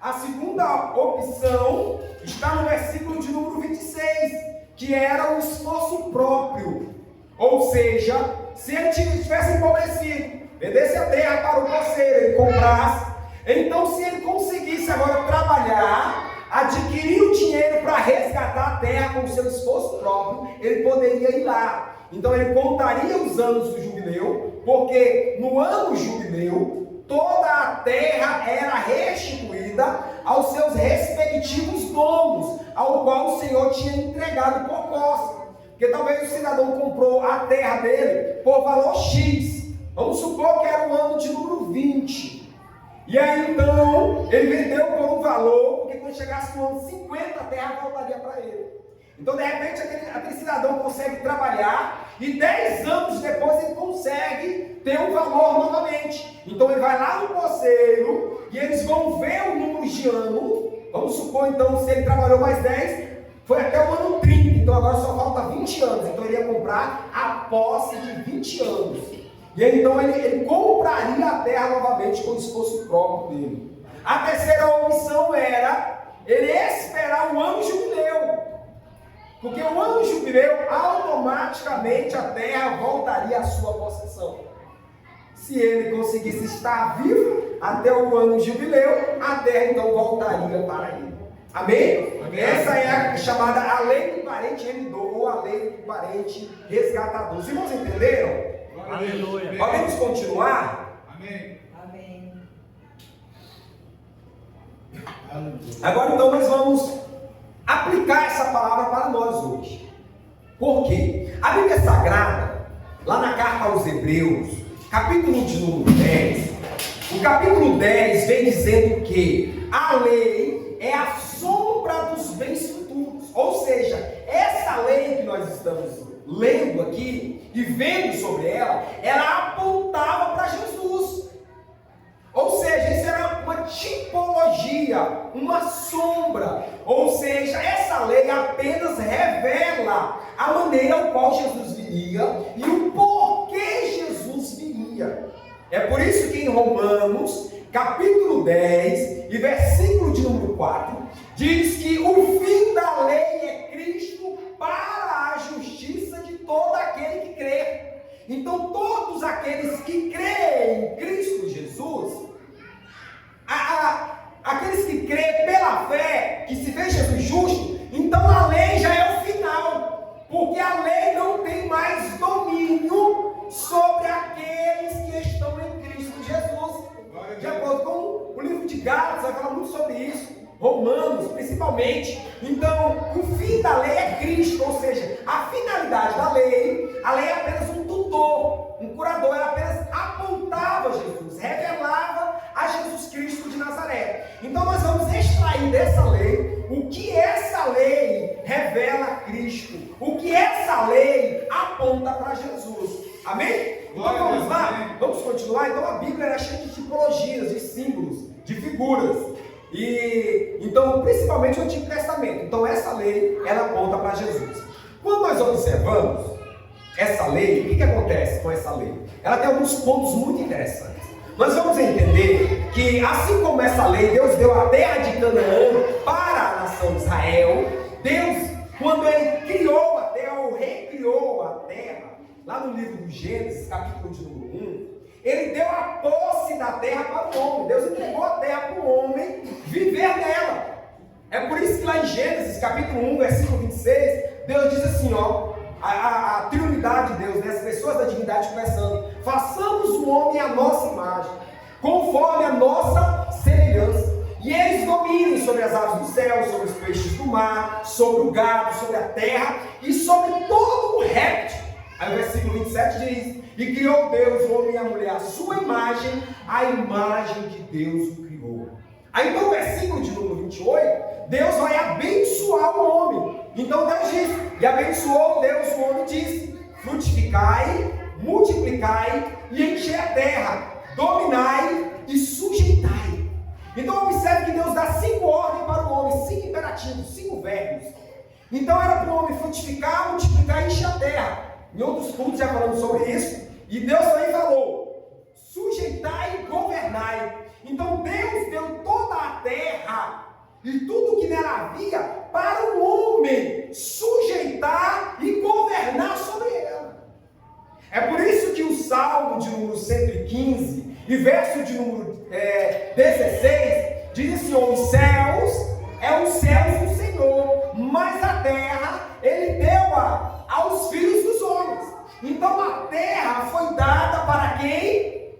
A segunda opção está no versículo de número 26, que era o esforço próprio, ou seja, se ele tivesse empobrecido, vendesse a terra para o posseiro, ele comprasse, então se ele conseguisse agora trabalhar, adquirir o dinheiro para resgatar a terra com o seu esforço próprio, ele poderia ir lá. Então ele contaria os anos do jubileu, porque no ano jubileu, toda a terra era restituída aos seus respectivos donos, ao qual o Senhor tinha entregado por posse. Porque talvez o cidadão comprou a terra dele por valor X. Vamos supor que era o ano de número 20. E aí então, ele vendeu por um valor, porque quando chegasse no ano 50, a terra voltaria para ele. Então, de repente, aquele cidadão consegue trabalhar e 10 anos depois ele consegue ter um valor novamente. Então, ele vai lá no posseiro e eles vão ver o número de ano. Vamos supor, então, se ele trabalhou mais 10, foi até o ano 30. Então, agora só falta 20 anos. Então, ele ia comprar a posse de 20 anos. E aí, então ele compraria a terra novamente com o esforço próprio dele. A terceira opção era ele esperar o ano jubileu. Porque o ano jubileu, automaticamente a terra voltaria à sua possessão. Se ele conseguisse estar vivo até o ano jubileu, a terra então voltaria para ele. Amém? Amém. Essa é a chamada a lei do parente remidor, ou a lei do parente resgatador. Os irmãos entenderam? Aleluia. Podemos continuar? Amém. Amém. Agora então nós vamos aplicar essa palavra para nós hoje. Por quê? A Bíblia Sagrada, lá na carta aos Hebreus, capítulo de número 10, o capítulo 10 vem dizendo que a lei é a sombra dos bens futuros. Ou seja, essa lei que nós estamos lendo aqui e vendo sobre ela, ela apontava para Jesus. Ou seja, isso era uma tipologia, uma sombra. Ou seja, essa lei apenas revela a maneira ao qual Jesus viria e o porquê Jesus viria. É por isso que em Romanos, capítulo 10 e versículo de número 4, diz que o fim da lei é Cristo para a justiça de todo aquele que crê. Então todos aqueles que creem em Cristo Jesus, aqueles que creem pela fé, que se vê Jesus justo, então a lei já é o final, porque a lei não tem mais domínio sobre aqueles que estão em Cristo Jesus. De acordo com o livro de Gálatas, vai falar muito sobre isso, Romanos principalmente. Então o fim da lei é Cristo, ou seja, a finalidade da lei, a lei é apenas um tutor, um curador, ela apenas apontava Jesus, continuar, então a Bíblia era cheia de tipologias, de símbolos, de figuras. E então, principalmente o Antigo Testamento. Então essa lei, ela aponta para Jesus. Quando nós observamos essa lei, o que acontece com essa lei? Ela tem alguns pontos muito interessantes. Nós vamos entender que, assim como essa lei, Deus deu a terra de Canaã para a nação de Israel. Deus, quando Ele criou a terra, ou recriou a terra, lá no livro do Gênesis, capítulo de número 1, Ele deu a posse da terra para o homem. Deus entregou a terra para o homem viver nela. É por isso que lá em Gênesis, capítulo 1, versículo 26, Deus diz assim, ó, a triunidade de Deus, né, as pessoas da divindade conversando: façamos o homem à nossa imagem, conforme a nossa semelhança, e eles dominem sobre as aves do céu, sobre os peixes do mar, sobre o gado, sobre a terra e sobre todo o réptil. Aí o versículo 27 diz: e criou Deus o homem e a mulher à sua imagem, a imagem de Deus o criou. Aí então o versículo de número 28, Deus vai abençoar o homem. Então Deus diz, e abençoou Deus o homem, disse: frutificai, multiplicai e enchei a terra, dominai e sujeitai. Então observe que Deus dá 5 ordens para o homem, 5 imperativos, 5 verbos. Então era para o homem frutificar, multiplicar e encher a terra. Em outros cultos já falamos sobre isso. E Deus também falou: sujeitai e governai. Então Deus deu toda a terra e tudo que nela havia para o homem sujeitar e governar sobre ela. É por isso que o Salmo de número 115 e verso de número 16 diz assim: os céus é os céus do Senhor, mas a terra Ele deu aos filhos dos homens. Então a terra foi dada para quem?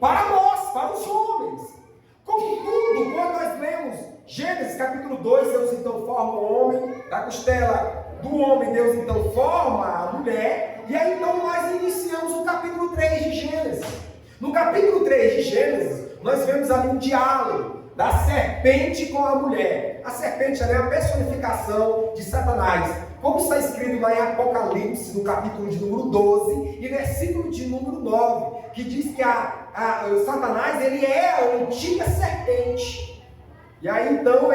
Para nós, para os homens. Contudo, quando nós lemos Gênesis capítulo 2, Deus então forma o homem, da costela do homem Deus então forma a mulher, e aí então nós iniciamos o capítulo 3 de Gênesis. No capítulo 3 de Gênesis, nós vemos ali um diálogo da serpente com a mulher. A serpente é a personificação de Satanás, como está escrito lá em Apocalipse, no capítulo de número 12 e versículo de número 9, que diz que Satanás ele é a antiga serpente. E aí então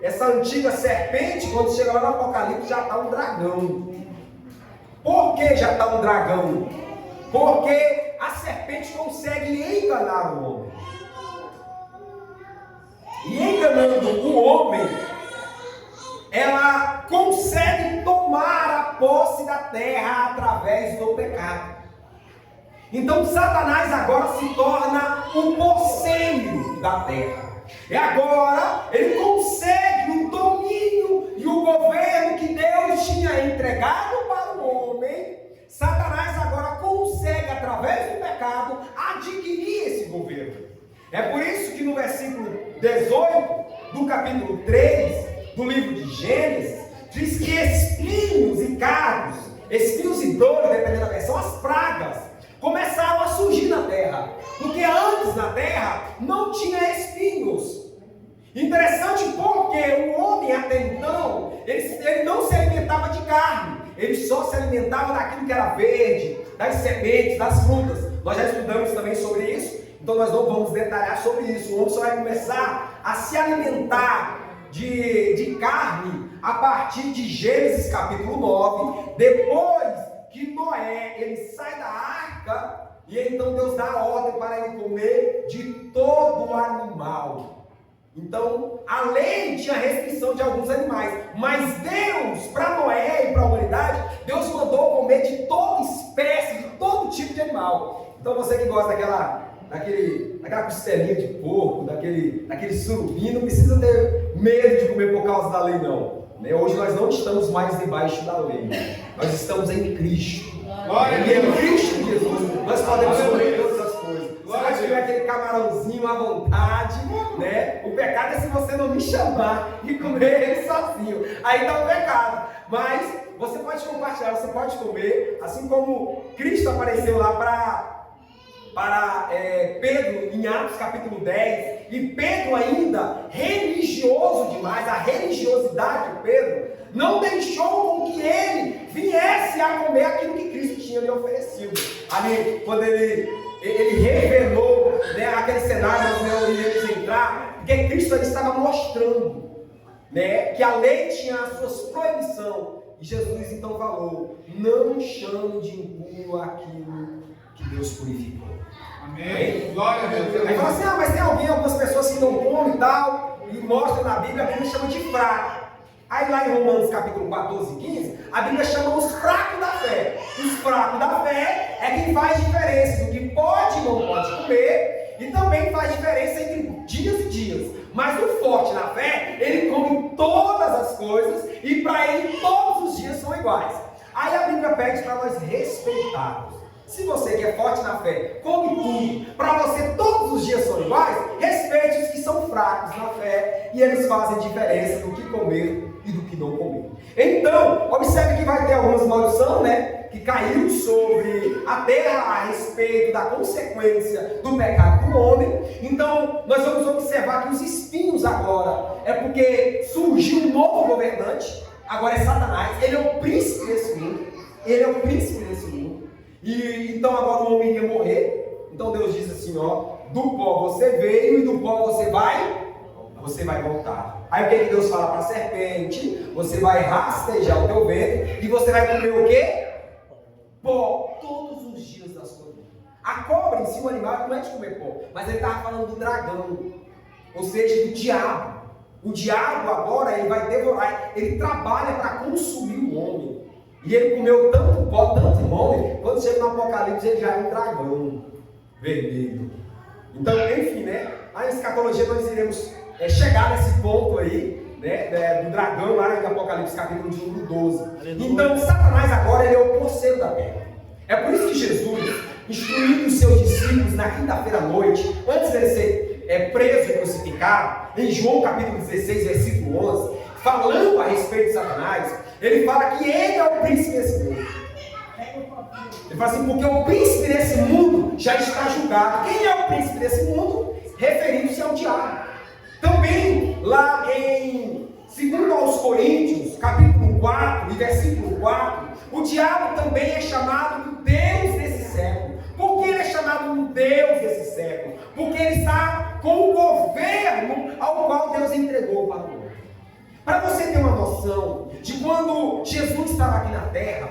essa antiga serpente, quando chega lá no Apocalipse, já está um dragão. Por que já está um dragão? Porque a serpente consegue enganar o homem. E enganando o homem, ela consegue tomar a posse da terra através do pecado. Então Satanás agora se torna o posseiro da terra. E agora ele consegue o domínio e o governo que Deus tinha entregado para o homem. Satanás agora consegue, através do pecado, adquirir esse governo. É por isso que no versículo 18 do capítulo 3 do livro de Gênesis, diz que espinhos e cardos, espinhos e dores, dependendo da versão, as pragas, começaram a surgir na terra. Porque antes na terra não tinha espinhos. Interessante porque o homem até então, ele não se alimentava de carne, ele só se alimentava daquilo que era verde, das sementes, das frutas. Nós já estudamos também sobre isso, então nós não vamos detalhar sobre isso. O homem só vai começar a se alimentar de carne a partir de Gênesis capítulo 9, depois que Noé ele sai da arca, e então Deus dá a ordem para ele comer de todo animal. Então, a lei tinha restrição de alguns animais, mas Deus, para Noé e para a humanidade, Deus mandou comer de toda espécie, de todo tipo de animal. Então, você que gosta daquela costelinha de porco, daquele surubim, não precisa ter medo de comer por causa da lei, não. Hoje nós não estamos mais debaixo da lei, nós estamos em Cristo. E em Cristo Jesus, nós podemos comer todas as coisas. Você vai comer aquele camarãozinho à vontade, né? O pecado é se você não me chamar e comer ele sozinho. Aí dá um pecado. Mas você pode compartilhar, você pode comer, assim como Cristo apareceu lá para Pedro em Atos capítulo 10, e Pedro ainda, religioso demais, a religiosidade de Pedro, não deixou com que ele viesse a comer aquilo que Cristo tinha lhe oferecido. Ali, quando ele ele estava mostrando, né, que a lei tinha as suas proibições. E Jesus então falou: não chame de impuro aquilo que Deus purificou. Amém. Glória a Deus. Aí fala assim: mas tem algumas pessoas que não comem e tal, e mostra na Bíblia, a Bíblia chama de fraco. Aí lá em Romanos capítulo 14 e 15, a Bíblia chama os fracos da fé. Os fracos da fé é quem faz diferença do que pode e não pode comer, e também faz diferença entre dias e dias. Mas o forte na fé, ele come todas as coisas, e para ele todos os dias são iguais. Aí a Bíblia pede para nós respeitarmos. Se você que é forte na fé, come tudo, para você todos os dias são iguais, respeite os que são fracos na fé, e eles fazem diferença do que comer e do que não comer. Então, observe que vai ter algumas maldições, né, que caíram sobre a terra a respeito da consequência do pecado do homem. Então, nós vamos observar que os espinhos agora é porque surgiu um novo governante, agora é Satanás, ele é o príncipe desse mundo, ele é o príncipe desse mundo. E então agora o homem iria morrer. Então Deus diz assim, ó: do pó você veio e do pó você vai voltar. Aí o que Deus fala para a serpente? Você vai rastejar o teu ventre e você vai comer o quê? Pó todos os dias da sua vida. A cobra em si, o animal, não é de comer pó, mas ele estava falando do dragão, ou seja, do diabo. O diabo agora ele vai devorar, ele trabalha para consumir o homem. E ele comeu tanto pó, tanto homem, quando chega no Apocalipse ele já é um dragão vermelho. Então, enfim, né? Na escatologia nós iremos chegar nesse ponto aí, né, do dragão lá em Apocalipse capítulo de número 12. Aleluia. Então, Satanás agora ele é o porceiro da terra. É por isso que Jesus, instruindo os seus discípulos na quinta-feira à noite, antes dele ser preso e crucificado, em João capítulo 16, versículo 11, falando a respeito de Satanás, ele fala que ele é o príncipe desse mundo. Ele fala assim: porque o príncipe desse mundo já está julgado. Quem é o príncipe desse mundo? Referindo-se ao diabo. Também lá em 2 aos Coríntios, capítulo 4 e versículo 4, o diabo também é chamado de Deus desse século. Por que ele é chamado de Deus desse século? Porque ele está com o governo ao qual Deus entregou para o homem. Para você ter uma noção de quando Jesus estava aqui na terra,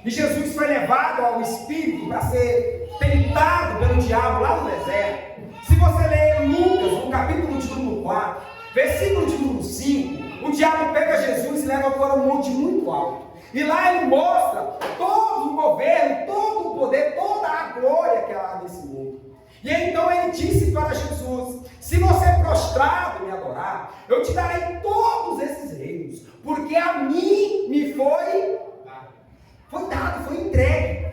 e Jesus foi levado ao Espírito para ser tentado pelo diabo lá no deserto. Se você ler Lucas, no capítulo de número 4, versículo de número 5, o diabo pega Jesus e leva para um monte muito alto. E lá ele mostra todo o governo, todo o poder, toda a glória que há nesse mundo. E então ele disse para Jesus: se você prostrado me adorar, eu te darei todos esses reinos, porque a mim me foi dado, foi entregue.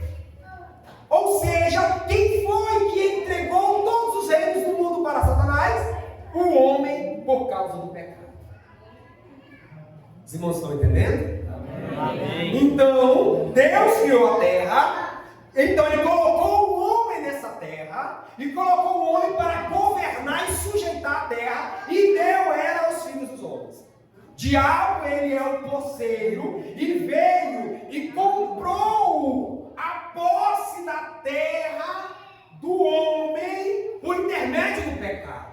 Ou seja, quem foi que entregou todos os reinos do mundo para Satanás? O homem, por causa do pecado. Os irmãos estão entendendo? Amém. Então, Deus criou a terra, então ele colocou o homem nessa terra, e colocou o homem para governar e sujeitar a terra, e deu ela aos filhos dos homens. Diabo, ele é o porceiro, e veio e comprou a posse da terra do homem por intermédio do pecado.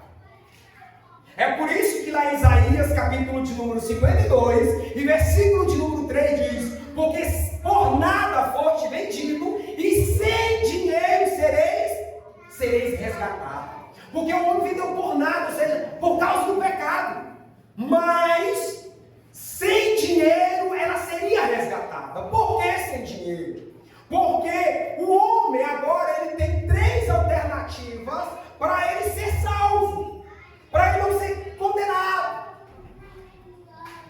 É por isso que lá em Isaías, capítulo de número 52, e versículo de número 3 diz: porque por nada foste vendido, e sem dinheiro sereis resgatados. Porque o homem vendeu por nada, ou seja, por causa do pecado. Mas sem dinheiro ela seria resgatada. Por que sem dinheiro? Porque o homem agora ele tem 3 alternativas para ele ser salvo, para ele não ser condenado.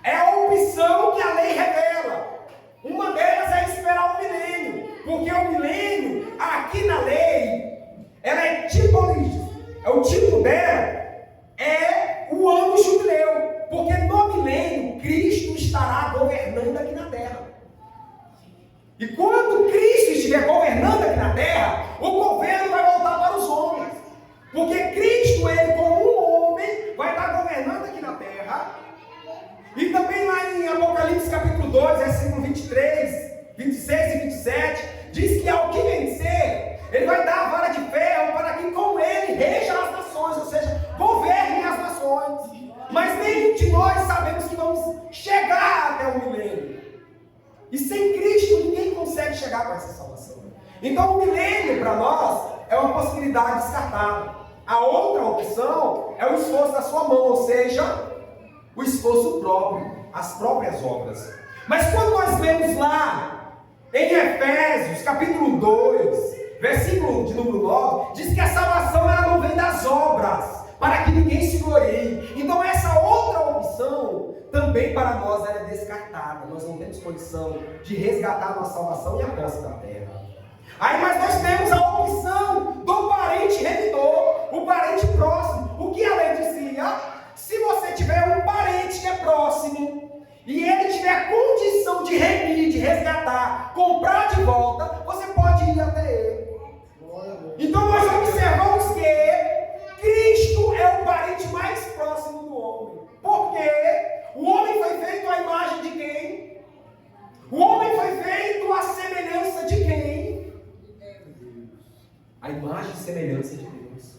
É a opção que a lei revela. Uma delas é esperar o milênio, porque o milênio aqui na lei ela é tipológica. O tipo dela é o ano jubileu, porque no milênio Cristo estará governando aqui na terra. E quando Cristo estiver governando aqui na terra, o governo vai voltar para os homens. Porque Cristo, ele como um homem, vai estar governando aqui na terra. E também lá em Apocalipse capítulo 2, versículo 23, 26 e 27, diz que ao que vencer, ele vai dar a vara de ferro para que com ele reja as nações, ou seja, governe as nações. chegar com essa salvação. Então o milênio para nós é uma possibilidade descartada. A outra opção é o esforço da sua mão, ou seja, o esforço próprio, as próprias obras. Mas quando nós lemos lá em Efésios, capítulo 2, versículo de número 9, diz que a salvação ela não vem das obras, para que ninguém se glorie. Então essa outra opção também para nós é descartada. Nós não temos condição de resgatar a nossa salvação e a posse da terra. Aí mas nós temos a opção do parente remidor, o parente próximo. O que a lei dizia? Se você tiver um parente que é próximo e ele tiver condição de remir, de resgatar, comprar de volta, você pode ir até ele. Então nós observamos que Cristo é o parente mais próximo do homem. Por quê? O homem foi feito à imagem de quem? O homem foi feito à semelhança de quem? A imagem e semelhança de Deus.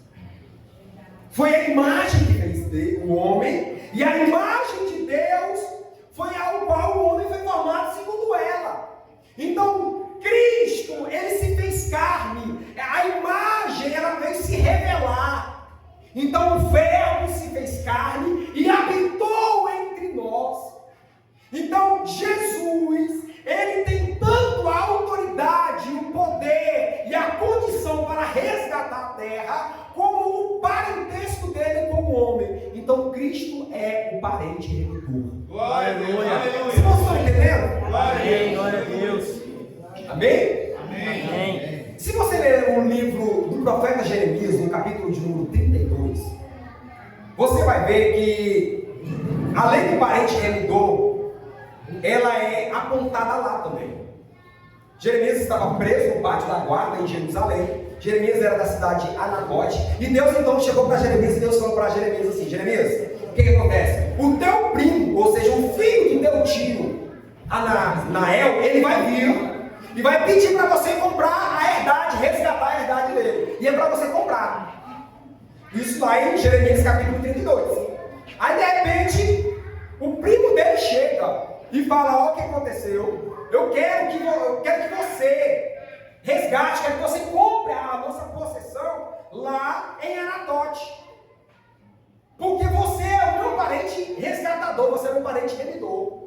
Foi a imagem que fez o homem, e a imagem de Deus foi ao qual o homem foi formado segundo ela. Então, Cristo, ele se fez carne, a imagem, ela veio se revelar. Então, o Verbo se fez carne e habitou entre nós. Então, Jesus, ele tem tanto a autoridade, o poder e a condição para resgatar a terra, como o parentesco dele como homem. Então, Cristo é o parente redentor. Glória a Deus. Vocês estão entendendo? Amém. Glória a Deus. Amém? Amém. Se você ler o livro do profeta Jeremias, no capítulo de número 32, você vai ver que, além do parente remidor, ela é apontada lá também. Jeremias estava preso no pátio da guarda em Jerusalém. Jeremias era da cidade de Anacote. E Deus então chegou para Jeremias e Deus falou para Jeremias assim: Jeremias, o que acontece? O teu primo, ou seja, o filho do teu tio, Anael, ele vai vir e vai pedir para você comprar a herdade, resgatar a herdade dele. E é para você comprar. Isso lá em Jeremias capítulo 32. Aí de repente, o primo dele chega e fala: ó, o que aconteceu? Eu quero que você resgate, quero que você compre a nossa possessão lá em Anatote. Porque você é o meu parente resgatador, você é o meu parente remidor.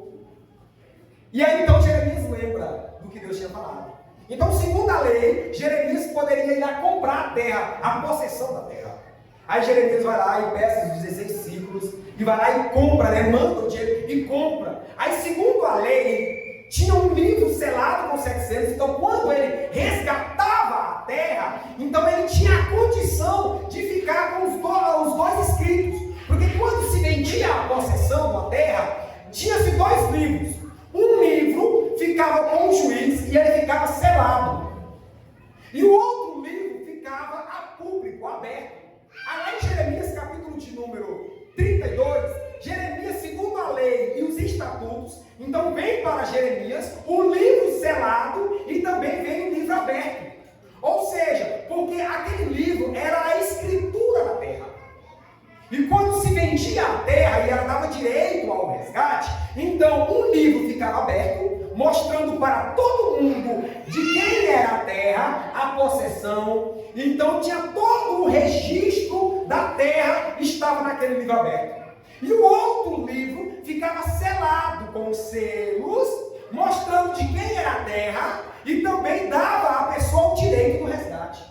E aí então Jeremias lembra do que Deus tinha falado. Então, segundo a lei, Jeremias poderia ir lá comprar a terra, a possessão da terra. Aí Jeremias vai lá e peça os 16 ciclos, e vai lá e compra, né? Manda o dinheiro e compra. Aí, segundo a lei, tinha um livro selado com 700, então quando ele resgatava a terra, então ele tinha a condição de ficar com os dois escritos. Porque quando se vendia a possessão da terra, tinha-se dois livros. Um livro ficava com o juiz e ele ficava selado. E o outro livro ficava a público, aberto. Aí em Jeremias capítulo de número 32, Jeremias, segundo a lei e os estatutos, então vem para Jeremias o livro selado e também vem o livro aberto. Ou seja, porque aquele livro era a escritura da terra. E quando se vendia a terra e ela dava direito ao resgate, então um livro ficava aberto, mostrando para todo mundo de quem era a terra, a possessão. Então tinha todo o registro da terra, estava naquele livro aberto. E o outro livro ficava selado com selos, mostrando de quem era a terra, e também dava à pessoa o direito do resgate.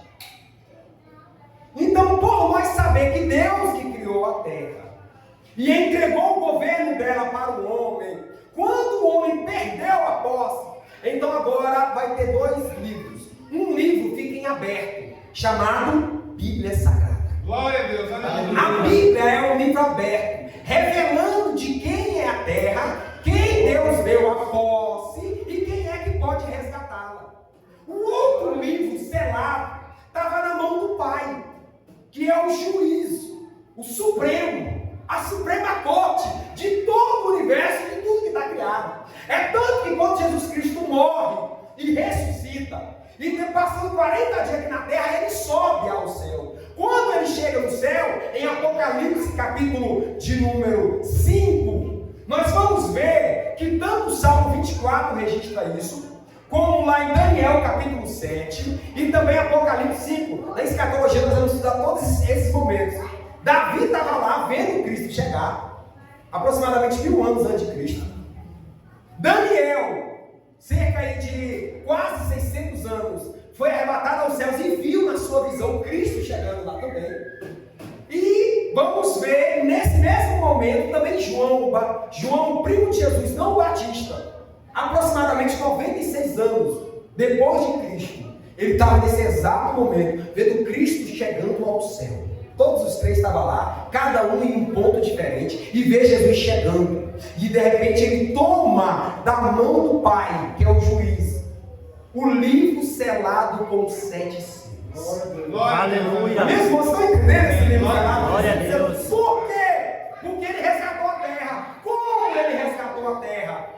Então, por nós saber que Deus que criou a terra e entregou o governo dela para o homem, quando o homem perdeu a posse, então agora vai ter dois livros. Um livro fica em aberto, chamado Bíblia Sagrada. Glória a Deus, aleluia. A Bíblia é um livro aberto, revelando de quem é a terra, quem Deus deu a posse e quem é que pode resgatá-la. O outro livro selado estava na mão do Pai, que é o juízo, o Supremo, a Suprema Corte de todo o universo, de tudo que está criado. É tanto que quando Jesus Cristo morre e ressuscita, e passando 40 dias aqui na terra, ele sobe ao céu. Quando ele chega no céu, em Apocalipse capítulo de número 5, nós vamos ver que tanto o Salmo 24 registra isso, como lá em Daniel capítulo 7 e também Apocalipse 5. Na escatologia nós vamos estudar todos esses momentos. Davi estava lá vendo Cristo chegar, aproximadamente 1000 anos antes de Cristo. Daniel, cerca aí de quase 600 anos, foi arrebatado aos céus e viu na sua visão Cristo chegando lá também. E vamos ver nesse mesmo momento também João, primo de Jesus, não o Batista, aproximadamente 96 anos depois de Cristo, ele estava nesse exato momento vendo Cristo chegando ao céu. Todos os três estavam lá, cada um em um ponto diferente, e vê Jesus chegando. E de repente ele toma da mão do Pai, que é o juiz, o livro selado com 7 selos. Aleluia. Mesmo vocês estão entendendo esse livro selado? Glória a Deus. Por quê? Porque ele resgatou a terra. Como ele resgatou a terra?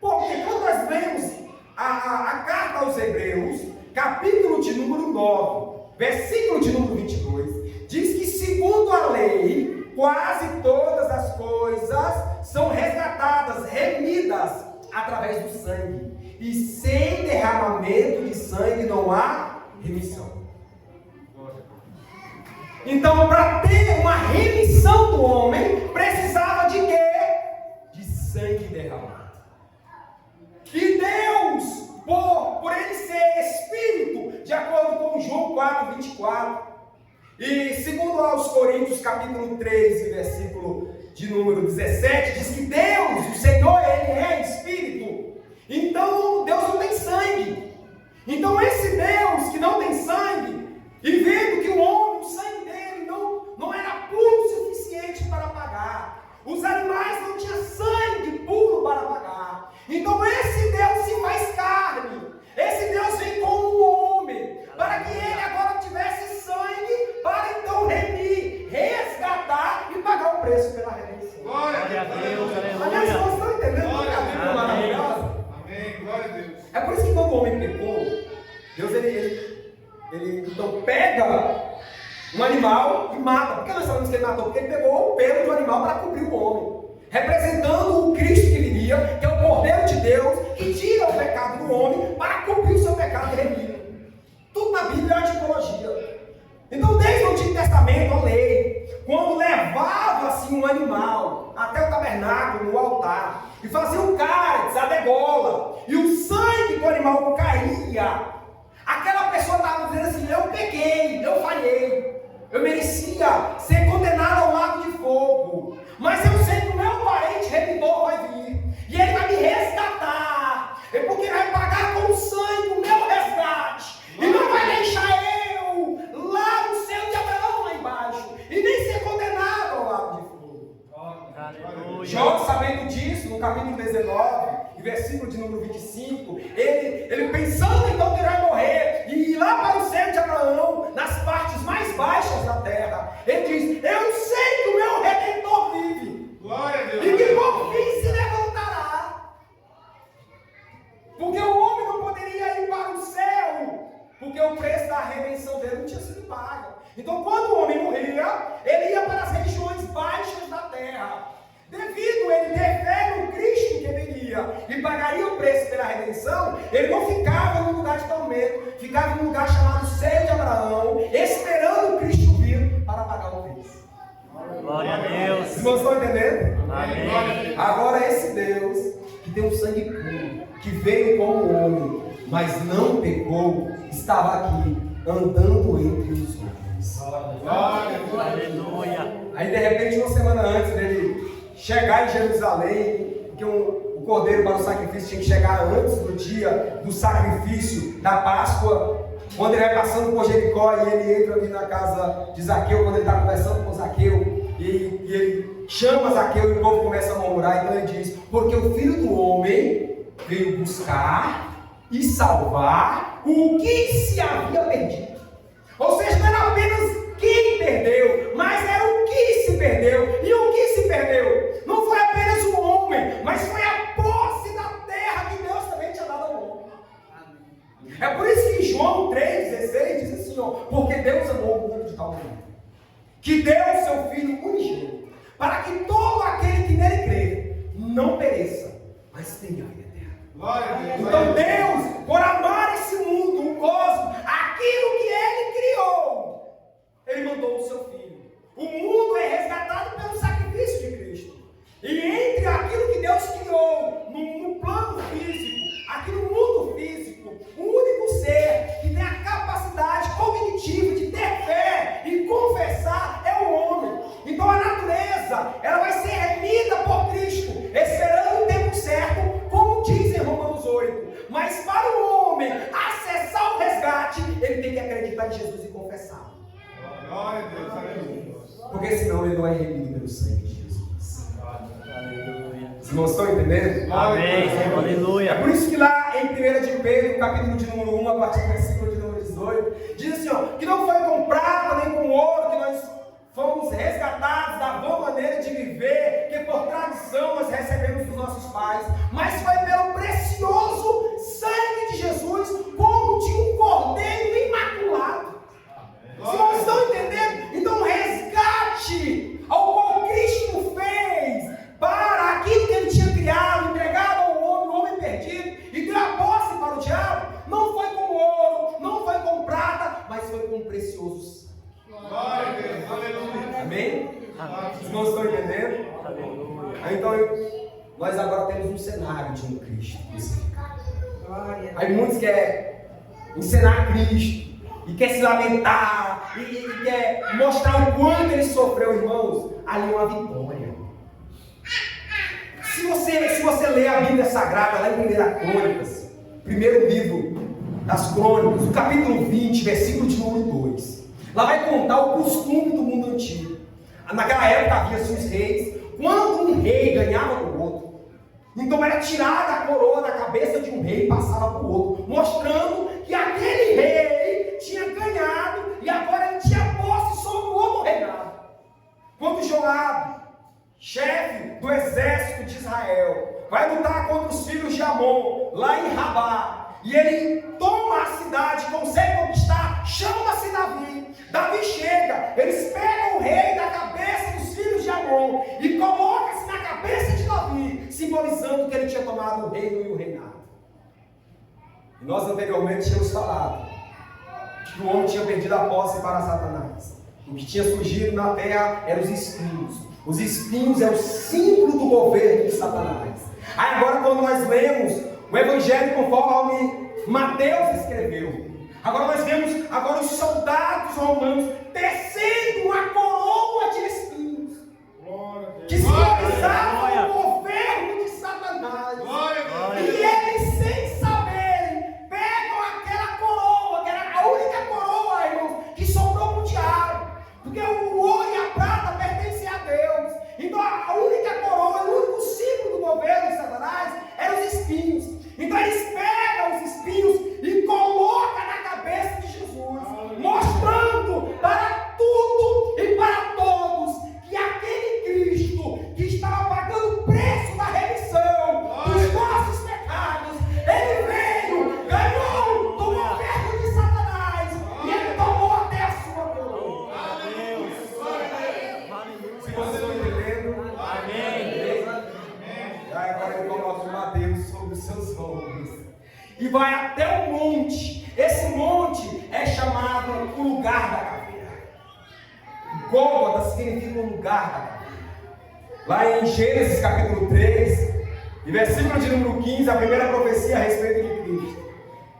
Porque quando nós vemos a carta aos Hebreus, capítulo de número 9, versículo de número 22, diz que segundo a lei, quase todas as coisas são resgatadas, remidas através do sangue. E sem derramamento de sangue não há remissão. Então, para ter uma remissão do homem, precisava de quê? De sangue derramado. E Deus, por ele ser Espírito, de acordo com João 4, 24, e segundo aos Coríntios, capítulo 13, versículo de número 17, diz que Deus, o Senhor, ele é Espírito. Então, Deus não tem sangue. Então, esse Deus que não tem sangue, e vendo que o homem, o sangue dele não era puro o suficiente para pagar, os animais não tinham sangue puro para pagar. Então, esse Deus se faz carne. Esse Deus vem como um homem, para que ele agora tivesse sangue, para então remir, resgatar e pagar o preço pela redenção. Glória a Deus, Aliás, aleluia. vocês estão entendendo que a Bíblia é maravilhosa? Amém. Glória a Deus. É por isso que quando o homem pecou, Deus ele então pega um animal e mata. Por que nós sabemos que ele matou? Porque ele pegou o pelo do animal para cobrir o homem, representando o Cristo que viria, que é o Cordeiro de Deus, que tira o pecado do homem para cobrir o seu pecado e remir. Tudo na Bíblia é uma tipologia. Então, desde o Antigo Testamento, a lei, quando levava-se um animal até o tabernáculo, no altar, e fazia um cálice, a degola, e o sangue do animal caía, aquela pessoa estava dizendo assim: eu pequei, eu falhei, eu merecia ser condenado ao lago de fogo, mas eu sei que o meu parente remidor vai vir, e ele vai me resgatar, é porque ele vai pagar com o sangue o meu resgate, e não vai deixar eu lá no céu de Abraão lá embaixo, e nem ser condenado ao lago de fogo. Aleluia. Jó, sabendo disso, no capítulo 19, e versículo de número 25, ele pensando então que ele vai morrer, e ir lá para o céu de Abraão, nas partes mais baixas da terra, ele diz: eu sei que o meu Redentor vive, Glória a Deus. e que por fim se levantará, porque o homem não poderia ir para o céu, porque o preço da redenção dele não tinha sido pago. Então, quando o homem morria, ele ia para as regiões baixas da terra. Devido a ele ter fé no Cristo que viria e pagaria o preço pela redenção, ele não ficava no lugar de tormento, ficava num lugar chamado Seio de Abraão, esperando o Cristo vir para pagar o preço. Glória a Deus. Vocês estão entendendo? Amém. Agora, esse Deus que tem um sangue puro, que veio como homem, mas não pecou, estava aqui, andando entre os homens. Aleluia. Aí, de repente, uma semana antes dele chegar em Jerusalém, porque o cordeiro para o sacrifício tinha que chegar antes do dia do sacrifício da Páscoa, quando ele vai passando por Jericó e ele entra ali na casa de Zaqueu, quando ele está conversando com Zaqueu, e ele chama Zaqueu e o povo começa a murmurar, então ele diz: porque o Filho do Homem veio buscar e salvar o que se havia perdido. Ou seja, não era apenas quem perdeu, mas era o que se perdeu. E o que se perdeu não foi apenas o homem, mas foi a posse da terra que Deus também tinha dado ao homem. É por isso que João 3,16 diz assim: ó, porque Deus amou o mundo de tal maneira que deu o seu Filho unigênito, para que todo aquele que nele crê não pereça, mas tenha a vida eterna. Então Deus, por amar esse mundo, o cosmos, aquilo que Ele criou, Ele mandou o seu Filho. O mundo é resgatado pelo sacrifício de Cristo. E entre aquilo que Deus criou no plano físico, aqui no mundo físico, o único ser que tem a capacidade cognitiva de ter fé e confessar é o homem. Então a natureza, ela vai ser remida por Cristo, esperando o tempo certo, como diz em Romanos 8. Mas para o homem acessar o resgate, ele tem que acreditar em Jesus e confessar. Glória a Deus, aleluia. Porque senão ele não é remido pelo sangue de Jesus. Aleluia. Os irmãos estão entendendo? Amém. Aleluia. É por isso que lá em 1 de Pedro, capítulo de número 1, a partir do versículo de número 18, diz assim, ó, que não foi com prata nem com ouro que nós fomos resgatados da boa maneira de viver, que por tradição nós recebemos dos nossos pais, mas foi pelo precioso sangue de Jesus, como de um cordeiro imaculado. Os irmãos estão entendendo? Então o resgate ao qual Cristo fez para aquilo que Ele tinha criado, entregado ao homem, o homem perdido, e deu a posse para o diabo, não foi com ouro, não foi com prata, mas foi com precioso sangue. Glória a Deus, aleluia. Amém? Os irmãos estão entendendo? Então nós agora temos um cenário de um Cristo crucificado. Aí muitos querem encenar Cristo e quer se lamentar e quer mostrar o quanto ele sofreu, irmãos. Ali é uma vitória. Se você ler a Bíblia Sagrada lá em 1 Crônicas, primeiro livro das Crônicas, o capítulo 20, versículo de número 2, lá vai contar o costume do mundo antigo. Naquela época havia-se os reis. Quando um rei ganhava do outro, então era tirada a coroa da cabeça de um rei e passava para o outro, mostrando que aquele rei tinha ganhado e agora ele tinha posse sobre o outro reinado. Quando Joabe, chefe do exército de Israel, vai lutar contra os filhos de Amon, lá em Rabá, e ele toma a cidade, consegue conquistar, chama-se Davi. Davi chega, eles pegam o rei da cabeça dos filhos de Amon e colocam-se na cabeça de Davi, simbolizando que ele tinha tomado o reino e o reinado. E nós anteriormente tínhamos falado que o homem tinha perdido a posse para Satanás. O que tinha surgido na terra eram os espinhos. Os espinhos é o símbolo do governo de Satanás. Aí agora quando nós lemos o Evangelho conforme Mateus escreveu, agora nós vemos os soldados romanos tecendo uma coroa de espinhos, que simbolizavam o governo de Satanás. E eles, sem saberem, pegam aquela coroa, que era a única coroa, irmãos, que sobrou para o diabo, porque o ouro e a prata pertencem a Deus. Então a única coroa, o único símbolo do governo de Satanás eram os espinhos. Então eles pegam os espinhos e colocam na cabeça de Jesus, mostrando para tudo e para todos que aquele Cristo que estava pagando o preço da remissão dos nossos pecados, ele veio, ganhou do governo de Satanás e ele tomou até a sua coroa. Se vocês estão entendendo, amém. Agora ele coloca o Mateus sobre os seus ombros e vai até o monte. Esse monte é chamado o lugar da caveira. Gólgota significa o lugar da caveira. Lá em Gênesis capítulo 3 e versículo de número 15, a primeira profecia a respeito de Cristo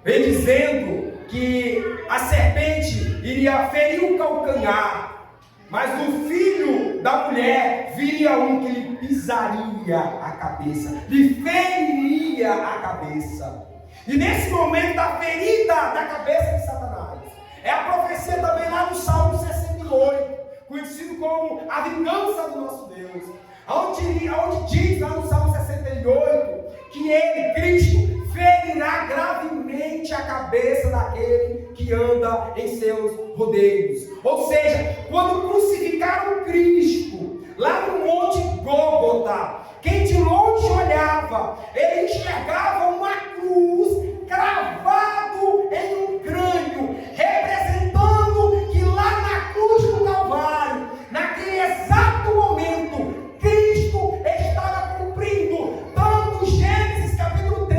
vem dizendo que a serpente iria ferir o calcanhar, mas do filho da mulher viria um que lhe pisaria a cabeça, lhe feriria a cabeça. E nesse momento da ferida da cabeça de Satanás, é a profecia também lá no Salmo 68, conhecido como a vingança do nosso Deus, onde diz lá no Salmo 68 que ele, Cristo, ferirá gravemente a cabeça daquele que anda em seus rodeios. Ou seja, quando crucificaram Cristo lá no monte Gólgota, quem de longe olhava, ele enxergava uma cruz cravado em um crânio, representando que lá na cruz do Calvário, naquele exato momento, Cristo estava cumprindo tanto Gênesis capítulo 3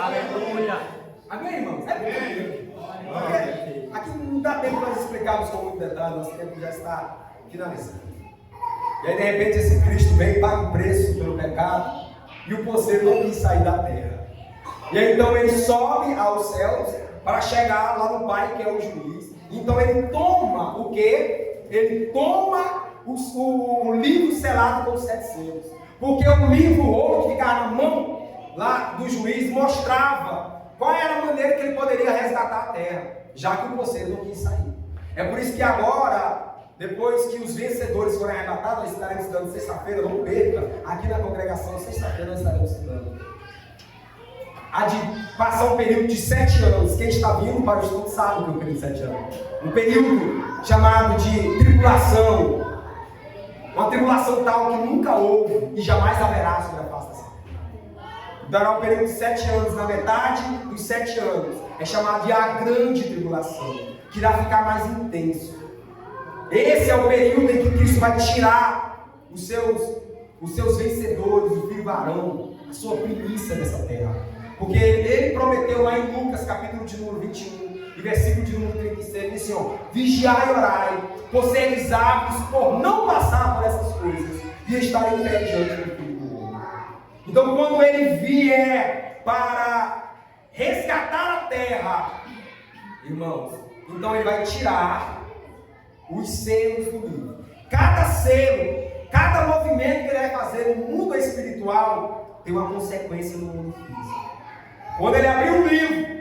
Aleluia. Amém, irmãos? É muito. Aqui não dá tempo para nós explicarmos com muito detalhe, nosso tempo já está finalizando. E aí, de repente, esse Cristo vem, paga o preço pelo pecado, e o poseiro não quis sair da terra. E aí, então, ele sobe aos céus para chegar lá no Pai, que é o juiz. Então, ele toma o quê? Ele toma o livro selado com os 7 selos. Porque o livro ouro que ficava na mão lá do juiz mostrava qual era a maneira que ele poderia resgatar a terra, já que o poseiro não quis sair. É por isso que agora, depois que os vencedores forem arrebatados, nós estaremos estudando sexta-feira, não perca, aqui na congregação, sexta-feira nós estaremos estudando. Há de passar um período de 7 anos. Quem está vindo para o estudo sabe o que é um período de 7 anos. Um período chamado de tribulação. Uma tribulação tal que nunca houve e jamais haverá sobre a face da terra. Dará um período de 7 anos. Na metade dos 7 anos é chamado de a grande tribulação, que irá ficar mais intenso. Esse é o período em que Cristo vai tirar os seus vencedores, o filho varão, a sua primícia dessa terra. Porque ele prometeu lá em Lucas, capítulo de número 21, e versículo de número 36, ele disse assim, vigiai e orai, por seres aptos por não passar por essas coisas, e estar em pé diante do Filho do Homem. Então, quando ele vier para resgatar a terra, irmãos, então ele vai tirar os selos do livro. Cada selo, cada movimento que ele vai fazer no mundo espiritual, tem uma consequência no mundo físico. Quando ele abrir um livro,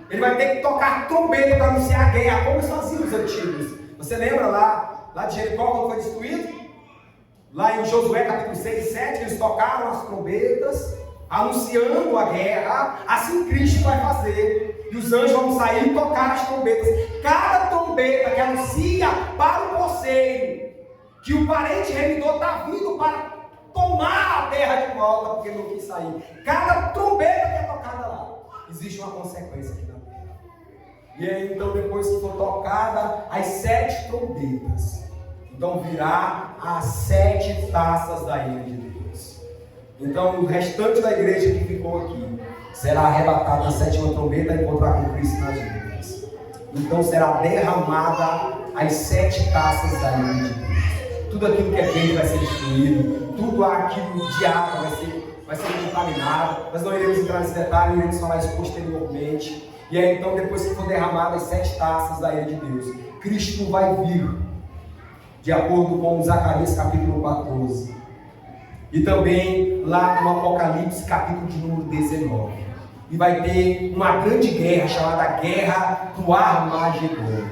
ele vai ter que tocar trombeta para anunciar a guerra, como eles faziam os antigos. Você lembra lá de Jericó, quando foi destruído? Lá em Josué capítulo 6 e 7, eles tocaram as trombetas, anunciando a guerra. Assim Cristo vai fazer. E os anjos vão sair e tocar as trombetas. Cada trombeta que anuncia para o poseiro que o parente remidor está vindo para tomar a terra de volta, porque não quis sair. Cada trombeta que é tocada lá, existe uma consequência aqui na terra. E aí, então, depois que for tocada as 7 trombetas, então virá as 7 taças da ira de Deus. Então, o restante da igreja que ficou aqui será arrebatado na 7ª trombeta e encontrar com Cristo nas nuvens. Então, será derramada as 7 taças da ira de Deus. Tudo aquilo que é feito vai ser destruído, tudo aquilo de água vai ser contaminado. Nós não iremos entrar nesse detalhe, iremos falar isso posteriormente. E aí, então, depois que for derramado as 7 taças da ira de Deus, Cristo vai vir, de acordo com Zacarias capítulo 14. E também lá no Apocalipse capítulo de número 19. E vai ter uma grande guerra chamada Guerra do Armagedon.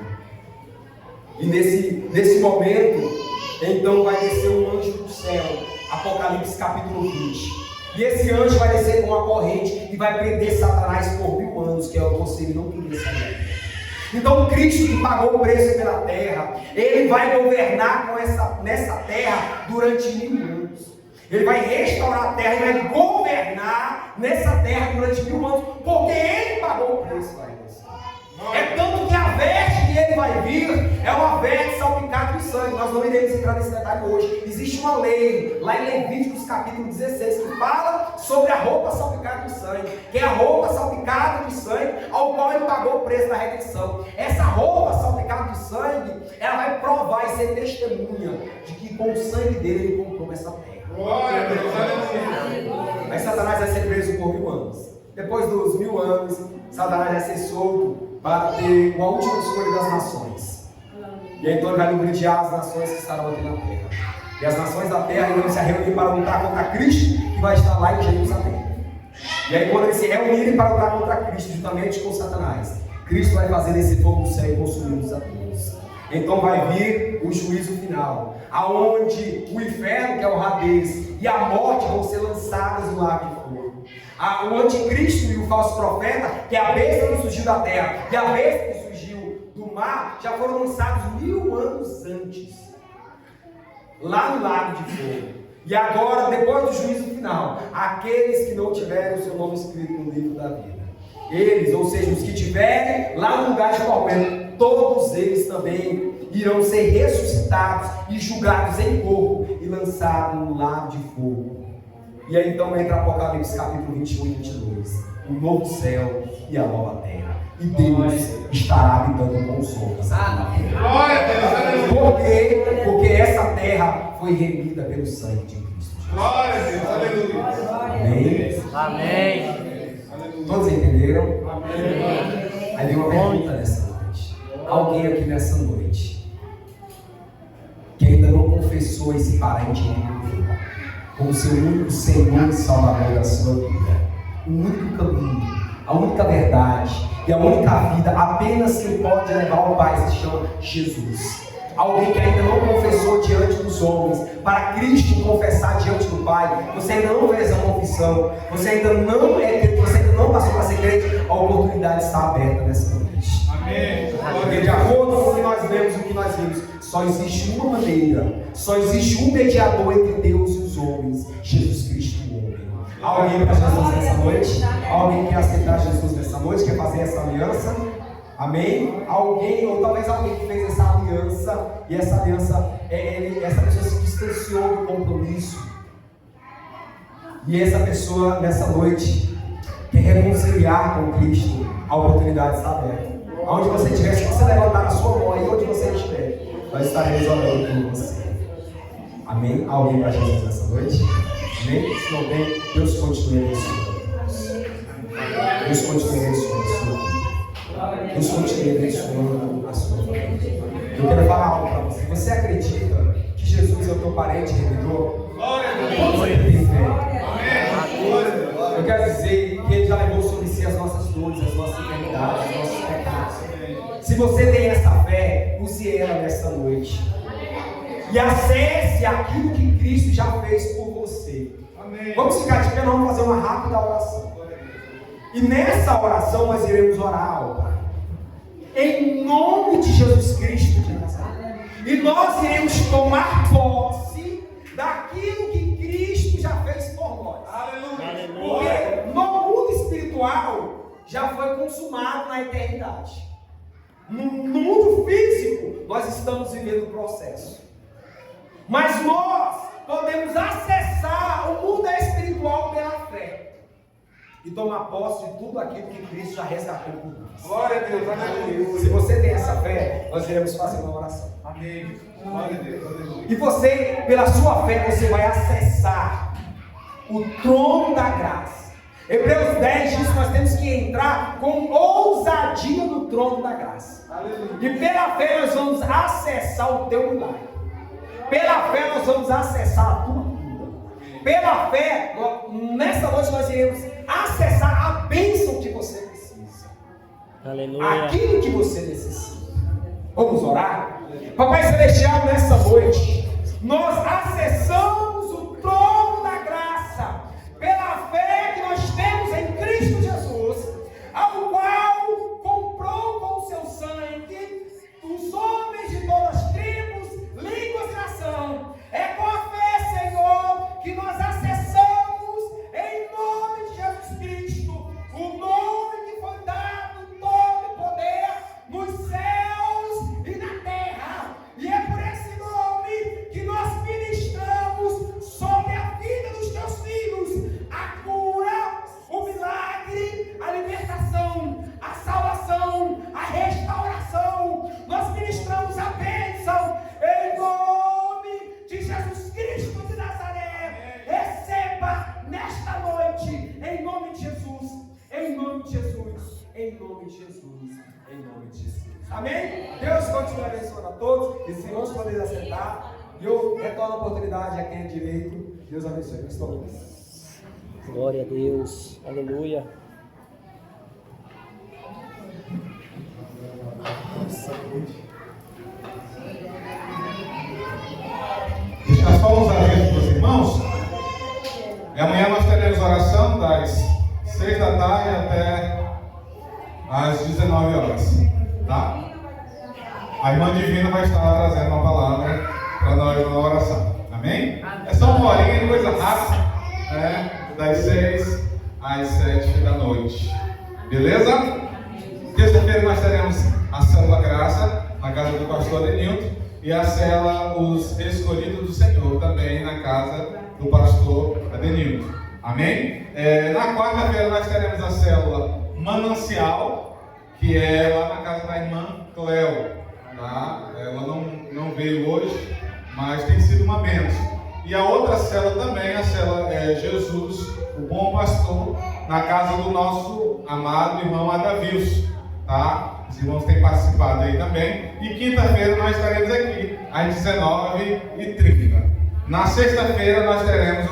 E nesse momento, então vai descer um anjo do céu, Apocalipse capítulo 20. E esse anjo vai descer com uma corrente e vai prender Satanás por 1000 anos, que é o que você não queria saber. Então Cristo, que pagou o preço pela terra, ele vai governar nessa terra durante 1000 anos. Ele vai restaurar a terra, ele vai governar nessa terra durante 1000 anos, porque ele pagou o preço para isso. É tanto que a veste que ele vai vir é uma veste salpicada de sangue. Nós não iremos entrar nesse detalhe hoje. Existe uma lei lá em Levíticos capítulo 16 que fala sobre a roupa salpicada de sangue, que é a roupa salpicada de sangue ao qual ele pagou o preço da redenção. Essa roupa salpicada de sangue, ela vai provar e ser testemunha de que com o sangue dele ele comprou essa terra. Glória a Deus. Mas Satanás vai ser preso por 1000 anos. Depois dos 1000 anos, Satanás vai ser solto para ter uma última escolha das nações. E aí então ele vai lubrificar as nações que estarão aqui na terra. E as nações da terra irão se reunir para lutar contra Cristo, que vai estar lá em Jerusalém. E aí quando eles se reunirem para lutar contra Cristo, juntamente com Satanás, Cristo vai fazer esse fogo do céu e consumir-os a todos. Então vai vir o juízo final, aonde o inferno, que é o Hades, e a morte vão ser lançadas no lago de fogo. O anticristo e o falso profeta, que é a besta que surgiu da terra e a besta que surgiu do mar, já foram lançados 1000 anos antes, lá no lago de fogo. E agora, depois do juízo final, aqueles que não tiverem o seu nome escrito no livro da vida, eles, ou seja, os que tiverem lá no lugar de tormento, todos eles também irão ser ressuscitados e julgados em corpo e lançados no lago de fogo. E aí então entra Apocalipse capítulo 21 e 22. o novo céu e a nova terra. E Deus estará habitando com os homens. Glória a Deus, aleluia. Porque essa terra foi remida pelo sangue de Cristo. Glória a Deus, aleluia. Amém? Amém. Todos entenderam? Amém. Aí vem uma pergunta nessa noite. Alguém aqui nessa noite que ainda não confessou esse parente como seu único Senhor e Salvador da sua vida, o único caminho, a única verdade e a única vida, apenas quem pode levar ao Pai se chama Jesus. Alguém que ainda não confessou diante dos homens, para Cristo confessar diante do Pai, você ainda não fez a confissão, você ainda não é crente, você ainda não passou para ser crente, a oportunidade está aberta nessa noite. Amém. Porque de acordo com o que nós vemos, só existe uma maneira, só existe um mediador entre Deus e os homens, Jesus Cristo, o homem. Alguém para Jesus nessa noite? Alguém quer aceitar Jesus nessa noite? Quer fazer essa aliança? Amém? Alguém, ou talvez alguém que fez essa aliança, e essa aliança, essa pessoa se distanciou do compromisso. E essa pessoa, nessa noite, quer reconciliar com Cristo, a oportunidade está aberta. Aonde você estiver, se você levantar a sua mão aí, onde você estiver, nós estaremos orando por você. Amém? Alguém para Jesus nessa noite? Amém? Se não tem, Deus continue abençoando. Deus continue abençoando a sua vida. Deus continue abençoando a sua vida. Eu quero falar algo para você. Você acredita que Jesus é o teu parente remidor? Glória a Deus. Você tem fé? Amém. Glória a Deus. Eu quero dizer que Ele já levou sobre si as nossas dores, as nossas enfermidades, os nossos pecados. Se você tem essa fé, use ela nessa noite. E acesse aquilo que Cristo já fez por você. Amém. Vamos ficar de pé, nós vamos fazer uma rápida oração. E nessa oração nós iremos orar ao Pai. Em nome de Jesus Cristo de Nazaré. E nós iremos tomar posse daquilo que Cristo já fez por nós. Aleluia. Porque no mundo espiritual já foi consumado na eternidade. No mundo físico nós estamos vivendo o processo. Mas nós podemos acessar o mundo espiritual pela fé. E tomar posse de tudo aquilo que Cristo já resgatou por nós. Glória a Deus, aleluia. Se você tem essa fé, nós iremos fazer uma oração. Amém. Glória a Deus, aleluia. E você, pela sua fé, você vai acessar o trono da graça. Hebreus 10 diz que nós temos que entrar com ousadia no trono da graça. Aleluia. E pela fé nós vamos acessar o teu milagre. Pela fé nós vamos acessar a tua cura. Pela fé, nessa noite nós iremos acessar a bênção que você precisa. Aleluia. Aquilo que você necessita. Vamos orar? Papai Celestial, nessa noite, nós acessamos o trono da graça. Pela fé que nós temos em Cristo Jesus, ao qual comprou com o seu sangue os homens de todas as tribos, línguas e nação. É com a fé, Senhor, que nós acessamos em nome de Jesus Cristo, o nome que foi dado todo poder nos céus e na terra. E é por esse nome que nós ministramos sobre a vida dos teus filhos a cura, o milagre, a libertação, a salvação, a restauração. Nós ministramos a bênção em nome de Jesus Cristo de Nazaré. Receba nesta noite, em nome de Jesus, em nome de Jesus, em nome de Jesus, em nome de Jesus. Amém? Deus continue abençoando a todos. E se irmãos poderem acertar, e eu retorno a oportunidade a quem é direito. Deus abençoe. Eu estou bem. Glória a Deus. Aleluia. Deixar só uns avisos para os irmãos. E amanhã nós teremos oração das 6 da tarde até às 19 horas. Tá? A irmã Divina vai estar trazendo uma palavra para nós na oração. Amém? É só uma horinha, coisa rápida, né? Das 6 às 7 da noite. Beleza? Terça-feira nós teremos a célula Graça na casa do pastor Adenilton e a célula Os Escolhidos do Senhor também na casa do pastor Adenilton. Amém? Na quarta-feira nós teremos a célula Manancial, que é lá na casa da irmã Cleo. Tá? Ela não veio hoje, mas tem sido uma bênção. E a outra célula também, a célula Jesus, o Bom Pastor, na casa do nosso amado irmão Adavilson. Tá? Os irmãos têm participado aí também. E quinta-feira nós estaremos aqui, às 19h30. Na sexta-feira nós teremos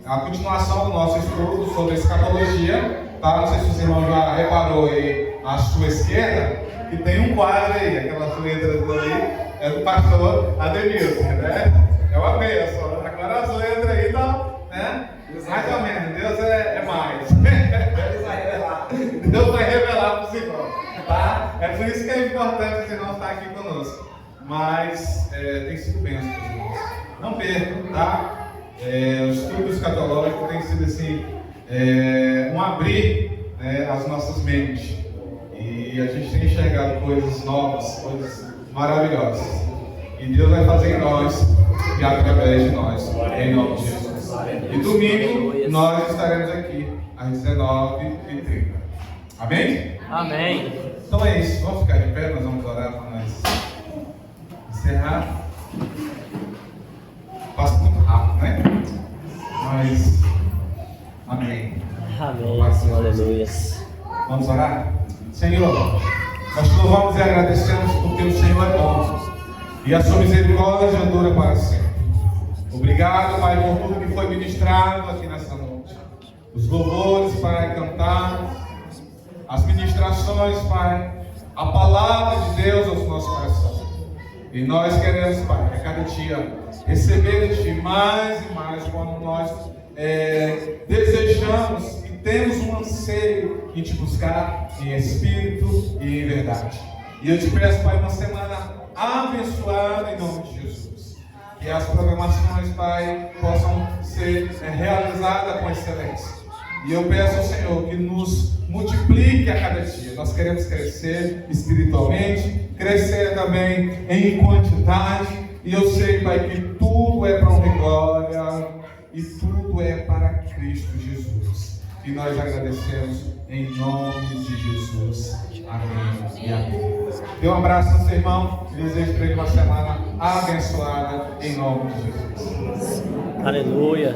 a continuação do nosso estudo sobre escatologia. Tá? Não sei se os irmãos já reparou aí à sua esquerda, que tem um quadro aí, aquelas letras ali, é do pastor Ademilson, né? É uma bênção. Agora as letras aí estão, né? Mais ou menos, Deus é mais. Deus vai revelar para os irmãos, tá? É por isso que é importante os irmãos estar aqui conosco. Mas tem sido bênção para os irmãos. Não percam, tá? O estudo escatológico tem sido assim, um abrir, né, as nossas mentes. E a gente tem enxergado coisas novas, coisas maravilhosas. E Deus vai fazer em nós e através de nós, em nome de Jesus. E domingo nós estaremos aqui às 19h30. Amém? Amém. Então é isso. Vamos ficar de pé, nós vamos orar para nós encerrar. Passa muito rápido, né? Mas, amém. Amém. Aleluia. Vamos orar? Senhor, nós te louvamos e agradecemos porque o Senhor é bom e a sua misericórdia dura para sempre. Obrigado, Pai, por tudo que foi ministrado aqui nessa noite. Os louvores, Pai, cantados, as ministrações, Pai, a palavra de Deus aos nossos corações. E nós queremos, Pai, a cada dia receber de Ti mais e mais quando nós desejamos e temos um anseio em Te buscar em espírito e em verdade. E eu te peço, Pai, uma semana abençoada em nome de Jesus. Que as programações, Pai, possam ser realizadas com excelência. E eu peço ao Senhor que nos multiplique a cada dia. Nós queremos crescer espiritualmente, crescer também em quantidade. E eu sei, Pai, que tudo é para honra e glória e tudo é para Cristo Jesus. E nós agradecemos em nome de Jesus. Amém e amém. Dê um abraço no seu irmão e desejo para ele uma semana abençoada em nome de Jesus. Aleluia.